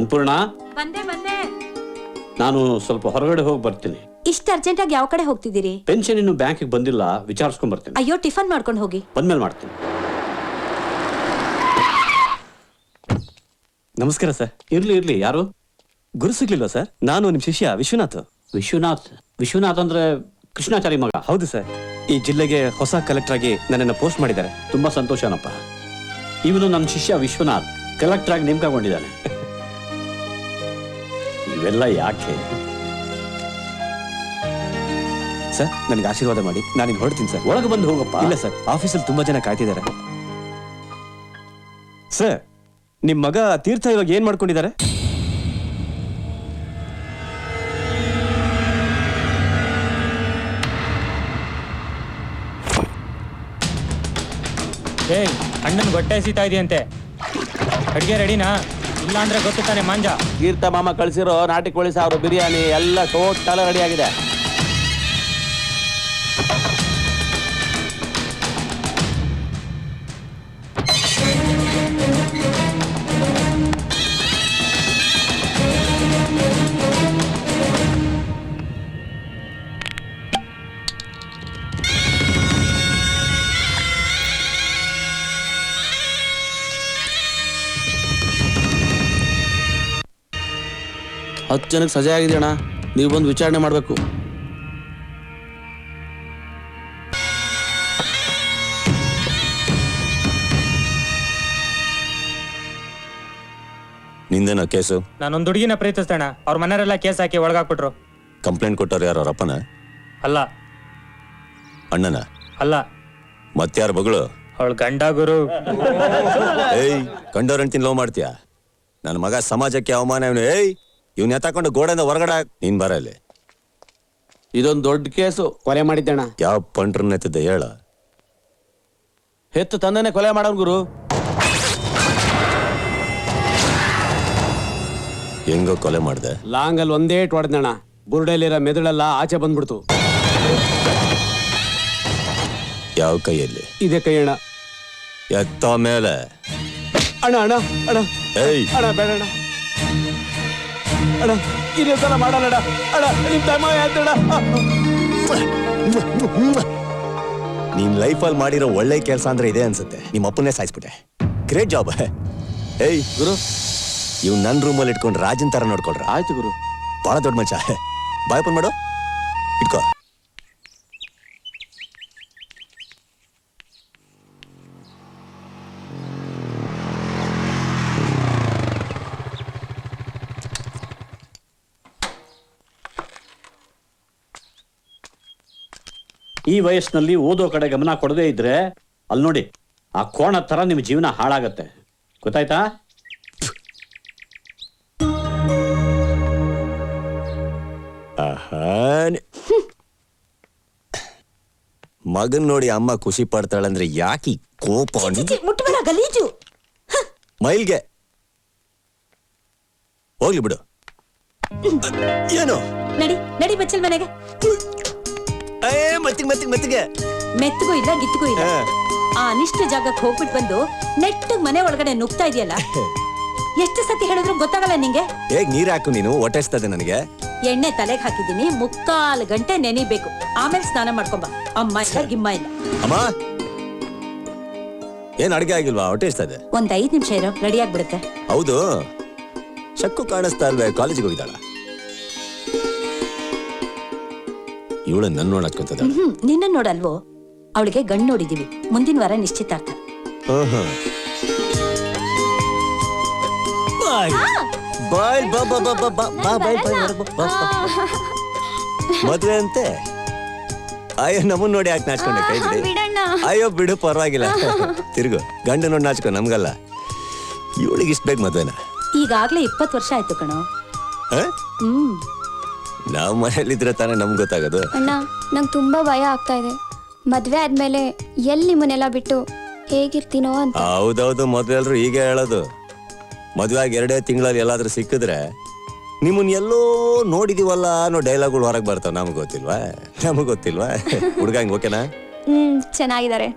ಅನ್ಪೂರ್ಣ, ಬಂದೆ ಬಂದೆ. ನಾನು ಸ್ವಲ್ಪ ಹೊರಗಡೆ ಹೋಗಿ ಬರ್ತೀನಿ. ಇಷ್ಟ ಅರ್ಜೆಂಟ್ ಆಗಿ ಯಾವ ಕಡೆ ಹೋಗ್ತಿದ್ದೀರಿ? ಪೆನ್ಷನ್ ಇನ್ನು ಬ್ಯಾಂಕಿಗೆ ಬಂದಿಲ್ಲ, ವಿಚಾರಿಸ್ಕೊಂಡ್ ಬರ್ತೀನಿ. ಅಯ್ಯೋ, ಟಿಫನ್ ಮಾಡ್ಕೊಂಡು ಹೋಗಿ. ಬಂದ್ಮೇಲೆ ಮಾಡ್ತೀನಿ. ನಮಸ್ಕಾರ ಸರ್. ಇರ್ಲಿ ಇರ್ಲಿ. ಯಾರು? ಗುರು ಸಿಗ್ಲಿಲ್ವಾ ಸರ್? ನಾನು ನಿಮ್ ಶಿಷ್ಯ ವಿಶ್ವನಾಥ್. ವಿಶ್ವನಾಥ್ ಅಂದ್ರೆ ಕೃಷ್ಣಾಚಾರಿ ಮಗ? ಹೌದು ಸರ್. ಈ ಜಿಲ್ಲೆಗೆ ಹೊಸ ಕಲೆಕ್ಟರ್ ಆಗಿ ನನ್ನನ್ನು ಪೋಸ್ಟ್ ಮಾಡಿದ್ದಾರೆ. ತುಂಬಾ ಸಂತೋಷನಪ್ಪ. ಇವನು ನಮ್ಮ ಶಿಷ್ಯ ವಿಶ್ವನಾಥ್ ಕಲೆಕ್ಟರ್ ಆಗಿ ನೇಮಕಗೊಂಡಿದ್ದಾನೆ. ಇವೆಲ್ಲ ಯಾಕೆ ಸರ್? ನನಗೆ ಆಶೀರ್ವಾದ ಮಾಡಿ, ನಾನು ಹೊರಡ್ತೀನಿ ಸರ್. ಒಳಗೆ ಬಂದು ಹೋಗಪ್ಪ. ಇಲ್ಲ ಸರ್, ಆಫೀಸಲ್ಲಿ ತುಂಬಾ ಜನ ಕಾಯ್ತಿದ್ದಾರೆ. ಸರ್, ನಿಮ್ ಮಗ ತೀರ್ಥ ಇವಾಗ ಏನ್ ಮಾಡ್ಕೊಂಡಿದ್ದಾರೆ? ಏಯ್, ಅಣ್ಣನ್ ಹೊಟ್ಟೆ ಹಸಿತಾ ಇದೆಯಂತೆ. ಅಡ್ಗೆ ರೆಡಿನಾ? ಇಲ್ಲ ಅಂದ್ರೆ ಗೊತ್ತು ತಾನೆ ಮಾಂಜ. ತೀರ್ಥ ಮಾಮ ಕಳಿಸಿರೋ ನಾಟಿ ಕೋಳಿ ಸಾರು, ಬಿರಿಯಾನಿ ಎಲ್ಲ ಟೋಟಲ್ ರೆಡಿ ಆಗಿದೆ. ಹತ್ತು ಜನಕ್ಕೆ ಸಜೆ ಆಗಿದೆ ಅಣ್ಣ, ನೀವು ಬಂದು ವಿಚಾರಣೆ ಮಾಡಬೇಕು. ನಿಂದೇನ ಕೇಸು? ನಾನೊಂದು ಹುಡುಗಿನ ಪ್ರೀತಿಸ್ತೇಣ. ಅವ್ರ ಮನೆಯವರೆಲ್ಲ ಕೇಸ್ ಹಾಕಿ ಒಳಗಾಕ್ಬಿಟ್ರು. ಕಂಪ್ಲೇಂಟ್ ಕೊಟ್ಟವ್ರು ಯಾರು? ಅವ್ರ ಅಪ್ಪನ? ಅಲ್ಲ. ಅಣ್ಣನ? ಅಲ್ಲ. ಮತ್ಯಾರ ಬಗಳು? ಅವಳು ಗಂಡ ಗುರು. ಏಯ್, ಕಂಡೋರಂಟಿನ ಲವ್ ಮಾಡ್ತೀಯ? ನನ್ನ ಮಗ ಸಮಾಜಕ್ಕೆ ಅವಮಾನ. ಇವನು ಏಯ್, ಇವ್ನ ಎತ್ತಾಕೊಂಡು ಗೋಡೆಯಿಂದ ಹೊರಗಡೆ ನೀನ್ ಬರ ಇಲ್ಲಿ. ಇದೊಂದು ದೊಡ್ಡ ಕೇಸು. ಕೊಲೆ ಮಾಡಿದ್ದಣ್ಣ. ಯಾವ ಪಂಟ್ರನ್ನ ಎತ್ತಿದ್ದೆ ಹೇಳ? ಹೆತ್ತು ತಂದನೆ ಕೊಲೆ ಮಾಡೋನ್ ಗುರು. ಹೆಂಗೋ ಕೊಲೆ ಮಾಡ್ದೆ? ಲಾಂಗಲ್ಲಿ ಒಂದೇ ಏಟ್ ಹೊಡೆದಣ್ಣ. ಬುರುಡೆಯಲ್ಲಿರೋ ಮೆದುಳೆಲ್ಲ ಆಚೆ ಬಂದ್ಬಿಡ್ತು. ಯಾವ ಕೈಯಲ್ಲಿ? ಇದೇ ಕೈ ಅಣ್ಣ. ಎತ್ತ ಮೇಲೆ? ಅಣ್ಣ ಅಣ್ಣ ಅಣ್ಣ. ಏಯ್ ಅಣ್ಣ ಬೇಡ ಅಣ್ಣ. ಅಣ್ಣ ಇದೇ ಸಲ ಮಾಡಲ್ಲ ಅಣ್ಣ. ನಿಮ್ ತಮ್ಮ ಆಯ್ತಣ್ಣ. ನೀನ್ ಲೈಫಲ್ಲಿ ಮಾಡಿರೋ ಒಳ್ಳೆ ಕೆಲಸ ಅಂದ್ರೆ ಇದೆ ಅನ್ಸುತ್ತೆ. ನಿಮ್ಮ ಅಪ್ಪನ್ನೇ ಸಾಯಿಸ್ಬಿಟ್ಟೆ. Great job. ಏಯ್ ಗುರು, ಇವ್ ನನ್ ರೂಮಲ್ಲಿ ಇಟ್ಕೊಂಡು ರಾಜನ್ ತರ ನೋಡ್ಕೊಳ್ರ. ಆಯ್ತು ಗುರು. ಬಹಳ ದೊಡ್ಡ ಮನುಷ್ಯ. ಬಾಯ್ ಮಾಡು, ಇಟ್ಕೋ. ಈ ವಯಸ್ಸಿನಲ್ಲಿ ಓದೋ ಕಡೆ ಗಮನ ಕೊಡದೇ ಇದ್ರೆ ಅಲ್ಲಿ ನೋಡಿ, ಆ ಕೋಣ ತರ ನಿಮ್ ಜೀವನ ಹಾಳಾಗತ್ತೆ. ಗೊತ್ತಾಯ್ತಾ? ಮಗನ್ ನೋಡಿ ಅಮ್ಮ ಖುಷಿ ಪಡ್ತಾಳಂದ್ರೆ ಯಾಕೆ ಕೋಪ? ಮುಟ್ಟಬೇಡ, ಗಲೀಜು. ಮೈಲ್ಗೆ ಹೋಗ್ಲಿ ಬಿಡು. ಏನು? ನಡಿ ನಡಿ ಬಚ್ಚಲ್ ಮನೆಗೆ. ಮತ್ತಿಗೆ ಮೆತ್ತಗೂ ಇಲ್ಲ, ಗಿತ್ತಗೂ ಇಲ್ಲ. ಆ ಅನಿಷ್ಟ ಜಾಗಕ್ಕೆ ಹೋಗ್ಬಿಟ್ಟು ಬಂದು ನೆಟ್ಟಗ್ ಮನೆ ಒಳಗಡೆ ನುಗ್ತಾ ಇದೆಯಲ್ಲ. ಎಷ್ಟು ಸತಿ ಹೇಳಿದ್ರು ಗೊತ್ತಾಗಲ್ಲ ನಿಂಗೆ? ಹೇಗ್ ನೀರ್ ಹಾಕು ನೀನು? ಹೊಟ್ಟೆಸ್ತದೆ ನನಗೆ. ಎಣ್ಣೆ ತಲೆಗೆ ಹಾಕಿದ್ದೀನಿ, 3/4 ಗಂಟೆ ನೆನಿಬೇಕು. ಆಮೇಲೆ ಸ್ನಾನ ಮಾಡ್ಕೊಂಬ. ಅಮ್ಮ ಇಲ್ಲ, ಗಿಮ್ಮ ಇಲ್ಲ. ಅಮ್ಮ, ಏನ್ ಅಡ್ಗೆ ಆಗಿಲ್ವಾ? ಹೊಟ್ಟೆ ಇರ್ತದೆ. ಒಂದ್ 5 ನಿಮಿಷ ಇರೋ, ರೆಡಿ ಆಗ್ಬಿಡುತ್ತೆ. ಹೌದು, ಶಕ್ಕು ಕಾಣಿಸ್ತಾ ಇಲ್ವೇ? ಕಾಲೇಜಿಗೆ ಹೋಗಿದ್ದಾಳ ಇವಳು? ನನ್ನ ನೋಡಕ್ಕಂತದ? ನಿನ್ನ ನೋಡಲ್ವೋ? ಅವಳಿಗೆ ಗಂಡು ನೋಡಿದೀವಿ. ಮುಂದಿನ ವಾರ ನಿಶ್ಚಿತಾರ್ಥ. ಮದ್ವೆ ಅಂತೆ? ಅಯ್ಯೋ, ನಮ್ಮನ್ ನೋಡಿ ಯಾಕೆ ನಾಚ್ಕೊಂಡೆ? ಕೈ ಬಿಡಿ. ಅಯ್ಯೋ ಬಿಡು, ಪರವಾಗಿಲ್ಲ. ತಿರುಗು, ಗಂಡ ನೋಡಿ ನಾಚ್ಕೊ, ನಮ್ಗಲ್ಲ. ಇವಳಿಗೆ ಇಷ್ಟ ಬೇಗ ಮದ್ವೆನ? ಈಗಾಗ್ಲೇ 20 ವರ್ಷ ಆಯ್ತು ಕಣೋ. ನಾವ್ ಮನೇಲಿದ್ರೆ ತಾನೇ ನಮ್ಗೆ ಗೊತ್ತಾಗೋದು. ಅಣ್ಣ, ನಂಗೆ ತುಂಬಾ ಭಯ ಆಗ್ತಾ ಇದೆ. ಮದ್ವೆ ಆದ್ಮೇಲೆ ಎಲ್ಲಿ ನಿಮ್ಮನ್ನೆಲ್ಲ ಬಿಟ್ಟು ಹೇಗಿರ್ತೀನೋ ಅಂತ. ಹೌದೌದು, ಮದ್ವೆ ಎಲ್ರು ಹೀಗೆ ಹೇಳೋದು. ಮದ್ವೆ ಆಗಿ 2 ತಿಂಗಳಲ್ಲಿ ಎಲ್ಲಾದ್ರೂ ಸಿಕ್ಕಿದ್ರೆ ನಿಮ್ಮನ್ ಎಲ್ಲೋ ನೋಡಿದೀವಲ್ಲ ಅನ್ನೋ ಡೈಲಾಗ್ಗಳು ಹೊರಗೆ ಬರ್ತಾವ. ನಮ್ಗೆ ಗೊತ್ತಿಲ್ವಾ? ಹುಡುಗ ಹಿಂಗ್ ಓಕೆನಾ? ಚೆನ್ನಾಗಿದ್ದಾರೆ.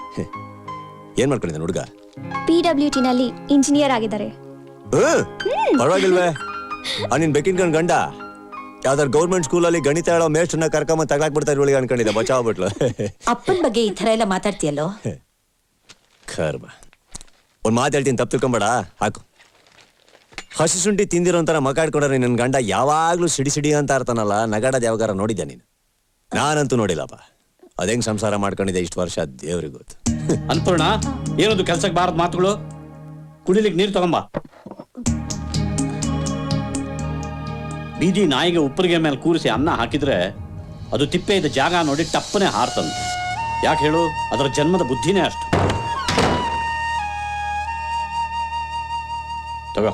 ಏನ್ ಮಾಡ್ಕೊಂಡಿದ್ದಾನೆ ಹುಡುಗ? PWT ನಲ್ಲಿ ಇಂಜಿನಿಯರ್ ಆಗಿದ್ದಾರೆ. ಪರವಾಗಿಲ್ವೇ? ನಿನ್ ಬೆಕ್ಕಿನ ಗಂಡ ಯಾವ್ದಾರು ಗೌರ್ಮೆಂಟ್ ಸ್ಕೂಲಲ್ಲಿ ಗಣಿತ ಹೇಳೋ ಮೇಷ್ಟ್ರನ್ನ ಕರ್ಕೊಂಬ ತಗ್ಲಾಕ್ ಬಿಡ್ತಾರೆ ಇವಳಿಗೆ ಅನ್ಕೊಂಡಿದ್ದೆ ಬಚಾವ್ಬಿಟ್ಲು. ಅಪ್ಪನ ಬಗ್ಗೆ ಈ ತರ ಎಲ್ಲ ಮಾತಾಡ್ತೀಯಲ್ಲೋ. ಕರ್ಮ. ಒಂದ್ ಮಾತು ಹೇಳ್ತೀನಿ, ತಪ್ಪು ತಿಳ್ಕೊಂಬೇಡ. ಹಾಕು. ಹಸಿ ಶುಂಠಿ ತಿಂದಿರೋಂತರ ಮಕಾಡ್ಕೊಂಡ್ರೆ ನನ್ನ ಗಂಡ ಯಾವಾಗ್ಲೂ ಸಿಡಿ ಅಂತ ಇರ್ತಾನಲ್ಲ, ನಗಾಡೋದು ಯಾವಾಗಾರ ನೋಡಿದ್ಯಾ ನೀನು? ನಾನಂತೂ ನೋಡಿಲ್ಲಪ್ಪ. ಅದೇಂಗ್ ಸಂಸಾರ ಮಾಡ್ಕೊಂಡಿದ್ದೆ ಇಷ್ಟು ವರ್ಷ, ದೇವ್ರಿಗೆ ಗೊತ್ತು. ಅನ್ಪೂರ್ಣ, ಏನದು ಕೆಲ್ಸಕ್ಕೆ ಬಾರದ ಮಾತುಗಳು? ಕುಡಿಲಿಕ್ಕೆ ನೀರು ತಗೊಂಬ. ಬೀದಿ ನಾಯಿಗೆ ಉಪ್ಪರಿಗೆ ಮೇಲೆ ಕೂರಿಸಿ ಅನ್ನ ಹಾಕಿದ್ರೆ ಅದು ತಿಪ್ಪೆ ಇದ್ದ ಜಾಗ ನೋಡಿ ಟಪ್ಪನೆ ಹಾರ್ತಂದು. ಯಾಕೆ ಹೇಳು? ಅದರ ಜನ್ಮದ ಬುದ್ಧಿನೇ ಅಷ್ಟು. ತಗೋ.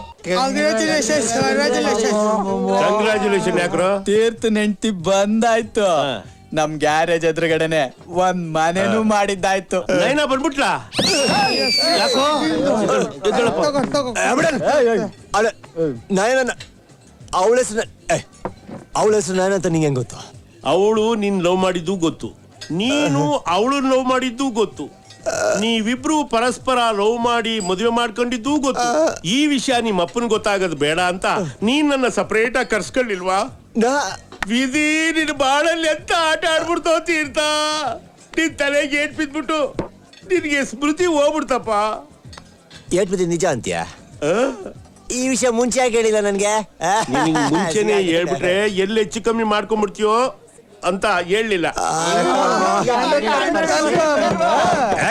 ಕಂಗ್ರಾಚುಲೇಷನ್. ಯಾಕ್ರೋ ತೀರ್ಥ ನೆಂಟಿ ಬಂದಾಯ್ತು. ನಮ್ ಗ್ಯಾರೇಜ್ ಎದುರುಗಡೆನೆ ಒಂದ್ ಮನೆನೂ ಮಾಡಿದ್ದಾಯ್ತು. ನೈನಾ ಬಂದ್ಬಿಟ್ಲಾ? ಯಾಕೋ ಅವಳ ಹೆಸರು ನಾನಂತ ನಿಂಗೆ ಹೆಂಗ್ ಗೊತ್ತು? ಅವಳು ನೀನ್ ಲವ್ ಮಾಡಿದ್ದು ಗೊತ್ತು, ನೀನು ಅವಳು ಲವ್ ಮಾಡಿದ್ದು ಗೊತ್ತು, ನೀವಿಬ್ರು ಪರಸ್ಪರ ಲವ್ ಮಾಡಿ ಮದುವೆ ಮಾಡ್ಕೊಂಡಿದ್ದು ಗೊತ್ತು. ಈ ವಿಷಯ ನಿಮ್ಮ ಅಪ್ಪನ ಗೊತ್ತಾಗದ್ ಬೇಡ ಅಂತ ನೀನ್ ನನ್ನ ಸಪರೇಟ್ ಆಗಿ ಕರ್ಸ್ಕೊಳ್ಳಿಲ್ವಾ? ವಿಧಿ ನಿನ್ ಬಾಳಲ್ಲಿ ಅಂತ ಆಟ ಆಡ್ಬಿಡ್ತೋ ತೀರ್ಥ. ನಿನ್ ತಲೆಗೆ ಏಟ್ ಬಿದ್ಬಿಟ್ಟು ನಿನ್ಗೆ ಸ್ಮೃತಿ ಹೋಗ್ಬಿಡ್ತಪ್ಪ. ಏಟ್ ಬಿದ್ದಿ ನಿಜ ಅಂತೀಯ? ಈ ವಿಷಯ ಮುಂಚೆ ಯಾಕೆ ಹೇಳಿಲ್ಲ ನನ್ಗೆ? ಮುಂಚೆನೆ ಹೇಳ್ಬಿಟ್ರೆ ಎಲ್ಲಿ ಹೆಚ್ಚು ಕಮ್ಮಿ ಮಾಡ್ಕೊಂಡ್ಬಿಡ್ತೀಯೋ ಅಂತ ಹೇಳಲಿಲ್ಲ.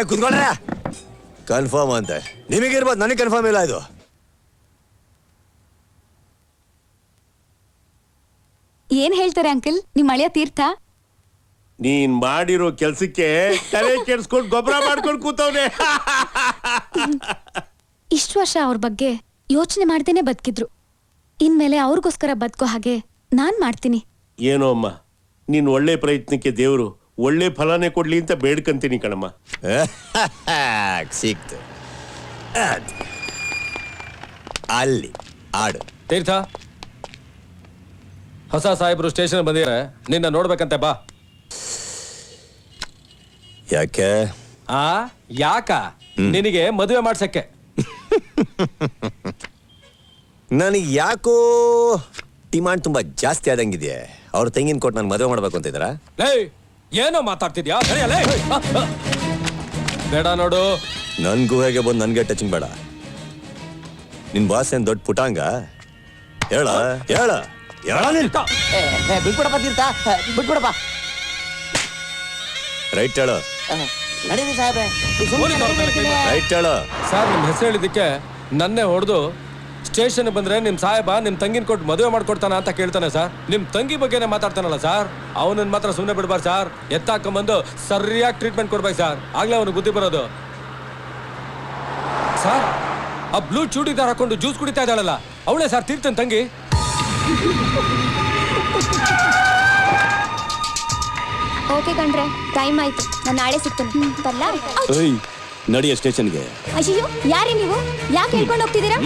ಕುತ್ಕೊಂಡ್ರೆ ಕನ್ಫರ್ಮ್ ಅಂತ ನಿಮಗಿರ್ಬೋದು, ನನಗೆ ಕನ್ಫರ್ಮ್ ಇಲ್ಲ. ಇದು ಏನ್ ಹೇಳ್ತಾರೆ ಅಂಕಲ್ ನಿಮ್ ಅಳಿಯ ತೀರ್ಥ? ನೀನ್ ಮಾಡಿರೋ ಕೆಲ್ಸಕ್ಕೆ ತಲೆ ಕೆಡ್ಸ್ಕೊಂಡು ಗೊಬ್ಬರ ಮಾಡ್ಕೊಂಡು ಕೂತವ್ನೆ. ಇಷ್ಟು ವರ್ಷ ಅವ್ರ ಬಗ್ಗೆ ಯೋಚನೆ ಮಾಡ್ದೇನೆ ಬದುಕಿದ್ರು. ಇನ್ಮೇಲೆ ಅವ್ರಿಗೋಸ್ಕರ ಬದುಕೋ ಹಾಗೆ ನಾನ್ ಮಾಡ್ತೀನಿ. ಏನೋ ಅಮ್ಮ, ನೀನ್ ಒಳ್ಳೆ ಪ್ರಯತ್ನಕ್ಕೆ ದೇವ್ರು ಒಳ್ಳೆ ಫಲನೇ ಕೊಡ್ಲಿ ಅಂತ ಬೇಡ್ಕಂತೀನಿ ಕಣಮ್ಮ. ಸಿಕ್ತು. ಅಲ್ಲಿ ಆಡು. ತೀರ್ಥ, ಹೊಸ ಸಾಹೇಬ್ರು ಸ್ಟೇಷನ್ ಬಂದಿದ್ದಾರೆ, ನಿನ್ನ ನೋಡ್ಬೇಕಂತೆ, ಬಾ. ಯಾಕೆ? ಯಾಕ? ನಿನಗೆ ಮದುವೆ ಮಾಡ್ಸಕ್ಕೆ. ನನಗೆ ಯಾಕೋ ಡಿಮಾಂಡ್ ತುಂಬಾ ಜಾಸ್ತಿ ಆದಂಗಿದೆ. ಅವ್ರ ತೆಂಗಿನ ಕೊಟ್ಟು ನಾನು ಮದುವೆ ಮಾಡ್ಬೇಕು ಅಂತ ಇದ್ದಾರಾ? ಏನೋ ಮಾತಾಡ್ತಿದ್ಯಾ? ಬೇಡ ನೋಡು. ನನ್ ಗುಹೆಗೆ ಬಂದು ನನ್ಗೆ ಟಚಿಂಗ್ ಬೇಡ. ನಿನ್ ಬಾಸ್ ಏನ್ ದೊಡ್ಡ ಪುಟಾಂಗ? ಹೇಳ ಹೇಳ ಬಿಟ್ಬಿಡಪ್ಪ ತೀರ್ಥ, ಬಿಟ್ಬಿಡಪ್ಪ. ರೈಟ್ ಹೇಳು. ನಡೀರಿ ಸಾಹೇಬ್ರೆ. ರೈಟ್ ಹೇಳು. ಸರ್, ನಿಮ್ ಹೆಸರು ಹೇಳಿದ್ದಕ್ಕೆ ನನ್ನೇ ಹೊಡೆದು ಸ್ಟೇಷನ್ ಬಂದ್ರೆ ನಿಮ್ ಸಾಹೇಬ ನಿಮ್ ತಂಗಿನ ಕೊಟ್ಟು ಮದುವೆ ಮಾಡ್ಕೊಡ್ತಾನ ಅಂತ ಕೇಳ್ತಾನೆ ಸರ್. ನಿಮ್ ತಂಗಿ ಬಗ್ಗೆನೇ ಮಾತಾಡ್ತಾನಲ್ಲ ಸರ್, ಅವನನ್ನ ಮಾತ್ರ ಸುಮ್ಮನೆ ಬಿಡ್ಬಾರ್ದು ಸರ್. ಎತ್ತಾಕೊಂಬಂದು ಸರಿಯಾಗಿ ಟ್ರೀಟ್ಮೆಂಟ್ ಕೊಡ್ಬೇಕು ಸರ್, ಆಗ್ಲೇ ಅವನಿಗೆ ಬುದ್ಧಿ ಬರೋದು. ಸರ್, ಆ ಬ್ಲೂ ಚೂಡಿದಾರ್ ಹಾಕೊಂಡು ಜ್ಯೂಸ್ ಕುಡಿತಾ ಇದ್ದಾಳಲ್ಲ, ಅವಳೇ ಸರ್ ತೀರ್ಥನ್ ತಂಗಿ. ಓಕೆ ಕಣ್ರೆ, ಟೈಮ್ ಆಯ್ತು. ನಾನು ನಾಳೆ ಸಿಗ್ತೇನೆ. ಬರ್ಲಾ? ನಡಿಯ ಸ್ಟೇಷನ್ಗೆ. ಅಯ್ಯೋ, ಯಾರೇ ನೀವು? ಯಾಕೆ ಹೇಳ್ಕೊಂಡು ಹೋಗ್ತಿದ್ದೀರಾ?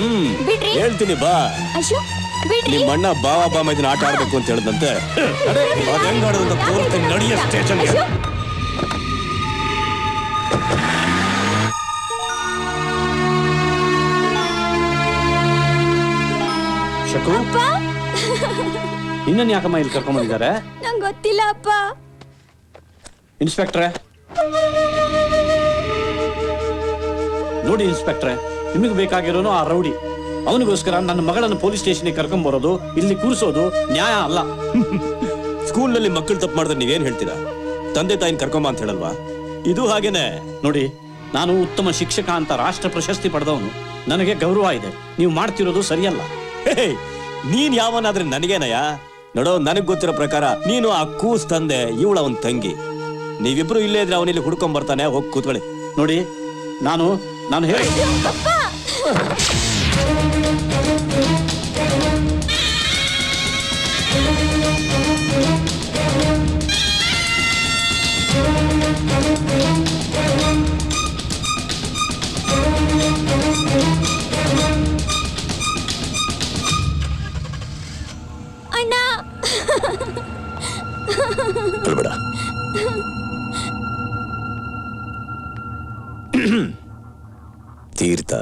ಬಿಡ್ರಿ. ಹೇಳ್ತೀನಿ ಬಾ. ಅಯ್ಯೋ ಬಿಡ್ರಿ. ನಿಮ್ಮ ಅಣ್ಣ ಬಾವ ಬಾಮ ಇದನ್ನ ಆಟ ಆಡ್ಬೇಕು ಅಂತ ಹೇಳಿದಂತೆ. ಹೆಂಗ್ ಆಡೋದು ಅಂತ ತೋರಿಸ್ತೀನಿ. ನಡಿಯ ಸ್ಟೇಷನ್ಗೆ. ಶಕು, ಇನ್ನನ್ ಯಾಕಮ್ಮ ಇಲ್ಲಿ ಕರ್ಕೊಂಡ್ಬಂದಿದ್ದಾರೆ? ನಂಗೆ ಗೊತ್ತಿಲ್ಲ ಅಪ್ಪ. ಇನ್ಸ್ಪೆಕ್ಟ್ರೆ ನೋಡಿ, ಇನ್ಸ್ಪೆಕ್ಟ್ರೆ, ನಿಮಗೆ ಬೇಕಾಗಿರೋನು ಆ ರೌಡಿ. ಅವನಿಗೋಸ್ಕರ ನನ್ನ ಮಗಳನ್ನು ಪೊಲೀಸ್ ಸ್ಟೇಷನ್ಗೆ ಕರ್ಕೊಂಡ್ ಬರೋದು, ಇಲ್ಲಿ ಕೂರಿಸೋದು ನ್ಯಾಯ ಅಲ್ಲ. ಸ್ಕೂಲ್ನಲ್ಲಿ ಮಕ್ಕಳು ತಪ್ಪು ಮಾಡಿದ್ರೆ ನೀವೇನ್ ಹೇಳ್ತೀರಾ? ತಂದೆ ತಾಯಿನ ಕರ್ಕೊಂಬ ಅಂತ ಹೇಳಲ್ವಾ? ಇದು ಹಾಗೇನೆ. ನೋಡಿ, ನಾನು ಉತ್ತಮ ಶಿಕ್ಷಕ ಅಂತ ರಾಷ್ಟ್ರ ಪ್ರಶಸ್ತಿ ಪಡೆದವನು. ನನಗೆ ಗೌರವ ಇದೆ. ನೀವು ಮಾಡ್ತಿರೋದು ಸರಿಯಲ್ಲ. ನೀನ್ ಯಾವನಾದ್ರೆ ನನಗೇನಯ್ಯ? ನೋಡೋ, ನನಗ್ ಗೊತ್ತಿರೋ ಪ್ರಕಾರ ನೀನು ಆ ಕೂಸ್ ತಂದೆ, ಇವಳ ಅವನ್ ತಂಗಿ. ನೀವಿಬ್ರು ಇಲ್ಲೇ ಇದ್ರೆ ಅವನಿಲ್ಲಿ ಹುಡ್ಕೊಂಡ್ ಬರ್ತಾನೆ. ಹೋಗಿ ಕೂತ್ಕೊಳ್ಳಿ. ನೋಡಿ, ನಾನು ಹೇಳಿ ಅಣ್ಣ. ತೀರ್ಥ,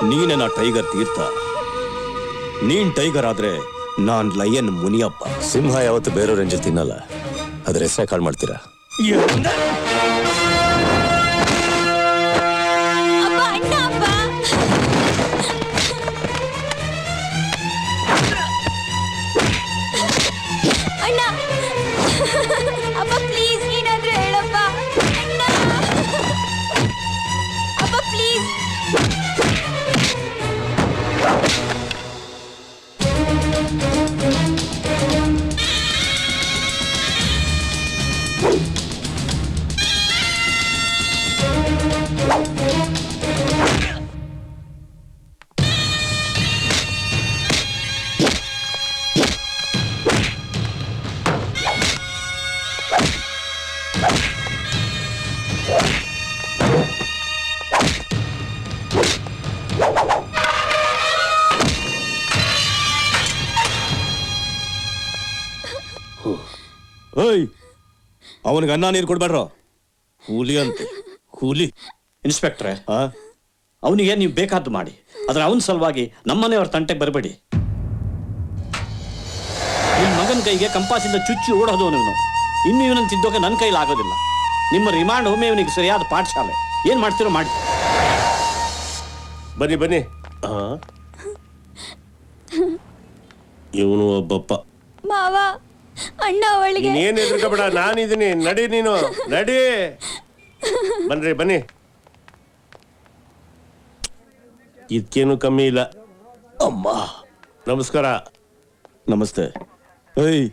ನೀನೇ ನಾ ಟೈಗರ್ ತೀರ್ಥ. ನೀನ್ ಟೈಗರ್ ಆದ್ರೆ ನಾನ್ ಲಯನ್ ಮುನಿಯಪ್ಪ. ಸಿಂಹ ಯಾವತ್ತು ಬೇರೆಯವ್ರ ರೇಂಜಲ್ಲಿ ತಿನ್ನಲ್ಲ, ಅದ್ರ ಹೆಸರೇ ಕಾಳು ಮಾಡ್ತೀರಾ? ಅಪ್ಪ ಅಣ್ಣ ಅಪ್ಪ ಅಣ್ಣ ಅಪ್ಪ ಪ್ಲೀಸ್ ಏನಾದ್ರೂ ಹೇಳಪ್ಪ ಅಣ್ಣ ಅಪ್ಪ ಪ್ಲೀಸ್. ಓಯ್, ಅವನಿಗೆ ಅನ್ನ ನೀರು ಕೊಡ್ಬೇಡ್ರೋ, ಕೂಲಿ ಅಂತೆ ಕೂಲಿ. ಇನ್ಸ್ಪೆಕ್ಟ್ರೆ, ಅವನಿಗೆ ನೀವು ಬೇಕಾದ್ದು ಮಾಡಿ, ಆದ್ರೆ ಅವನ ಸಲುವಾಗಿ ನಮ್ಮನೆಯವ್ರ ತಂಟೆಗೆ ಬರಬೇಡಿ. ನಿಮ್ಮ ಮಗನ ಕೈಗೆ ಕಂಪಾಸಿಂದ ಚುಚ್ಚಿ ಓಡೋದು ಅವನು. ಇನ್ನು ಇವನನ್ನು ತಿದ್ದೋಕೆ ನನ್ನ ಕೈಲಿ ಆಗೋದಿಲ್ಲ. ನಿಮ್ಮ ರಿಮಾಂಡ್ ಹೋಮೆ ಇವನಿಗೆ ಸರಿಯಾದ ಪಾಠಶಾಲೆ. ಏನ್ ಮಾಡ್ತೀರೋ ಮಾಡಿ. ಬನ್ನಿ ಬನ್ನಿ. ಇವನು ಒಬ್ಬಪ್ಪ. ಮಾವ ಅಣ್ಣ ಅವಳಿಗೆ ಏನ್ ಎದುರ್ಕೋಬೇಡ, ನಾನಿದ್ದೀನಿ. ನಡಿ ನೀನು ನಡಿ. ಬನ್ರಿ ಬನ್ನಿ. ಇದಕ್ಕೇನು ಕಮ್ಮಿ ಇಲ್ಲ. ಅಮ್ಮ ನಮಸ್ಕಾರ. ನಮಸ್ತೆ. ಏಯ್,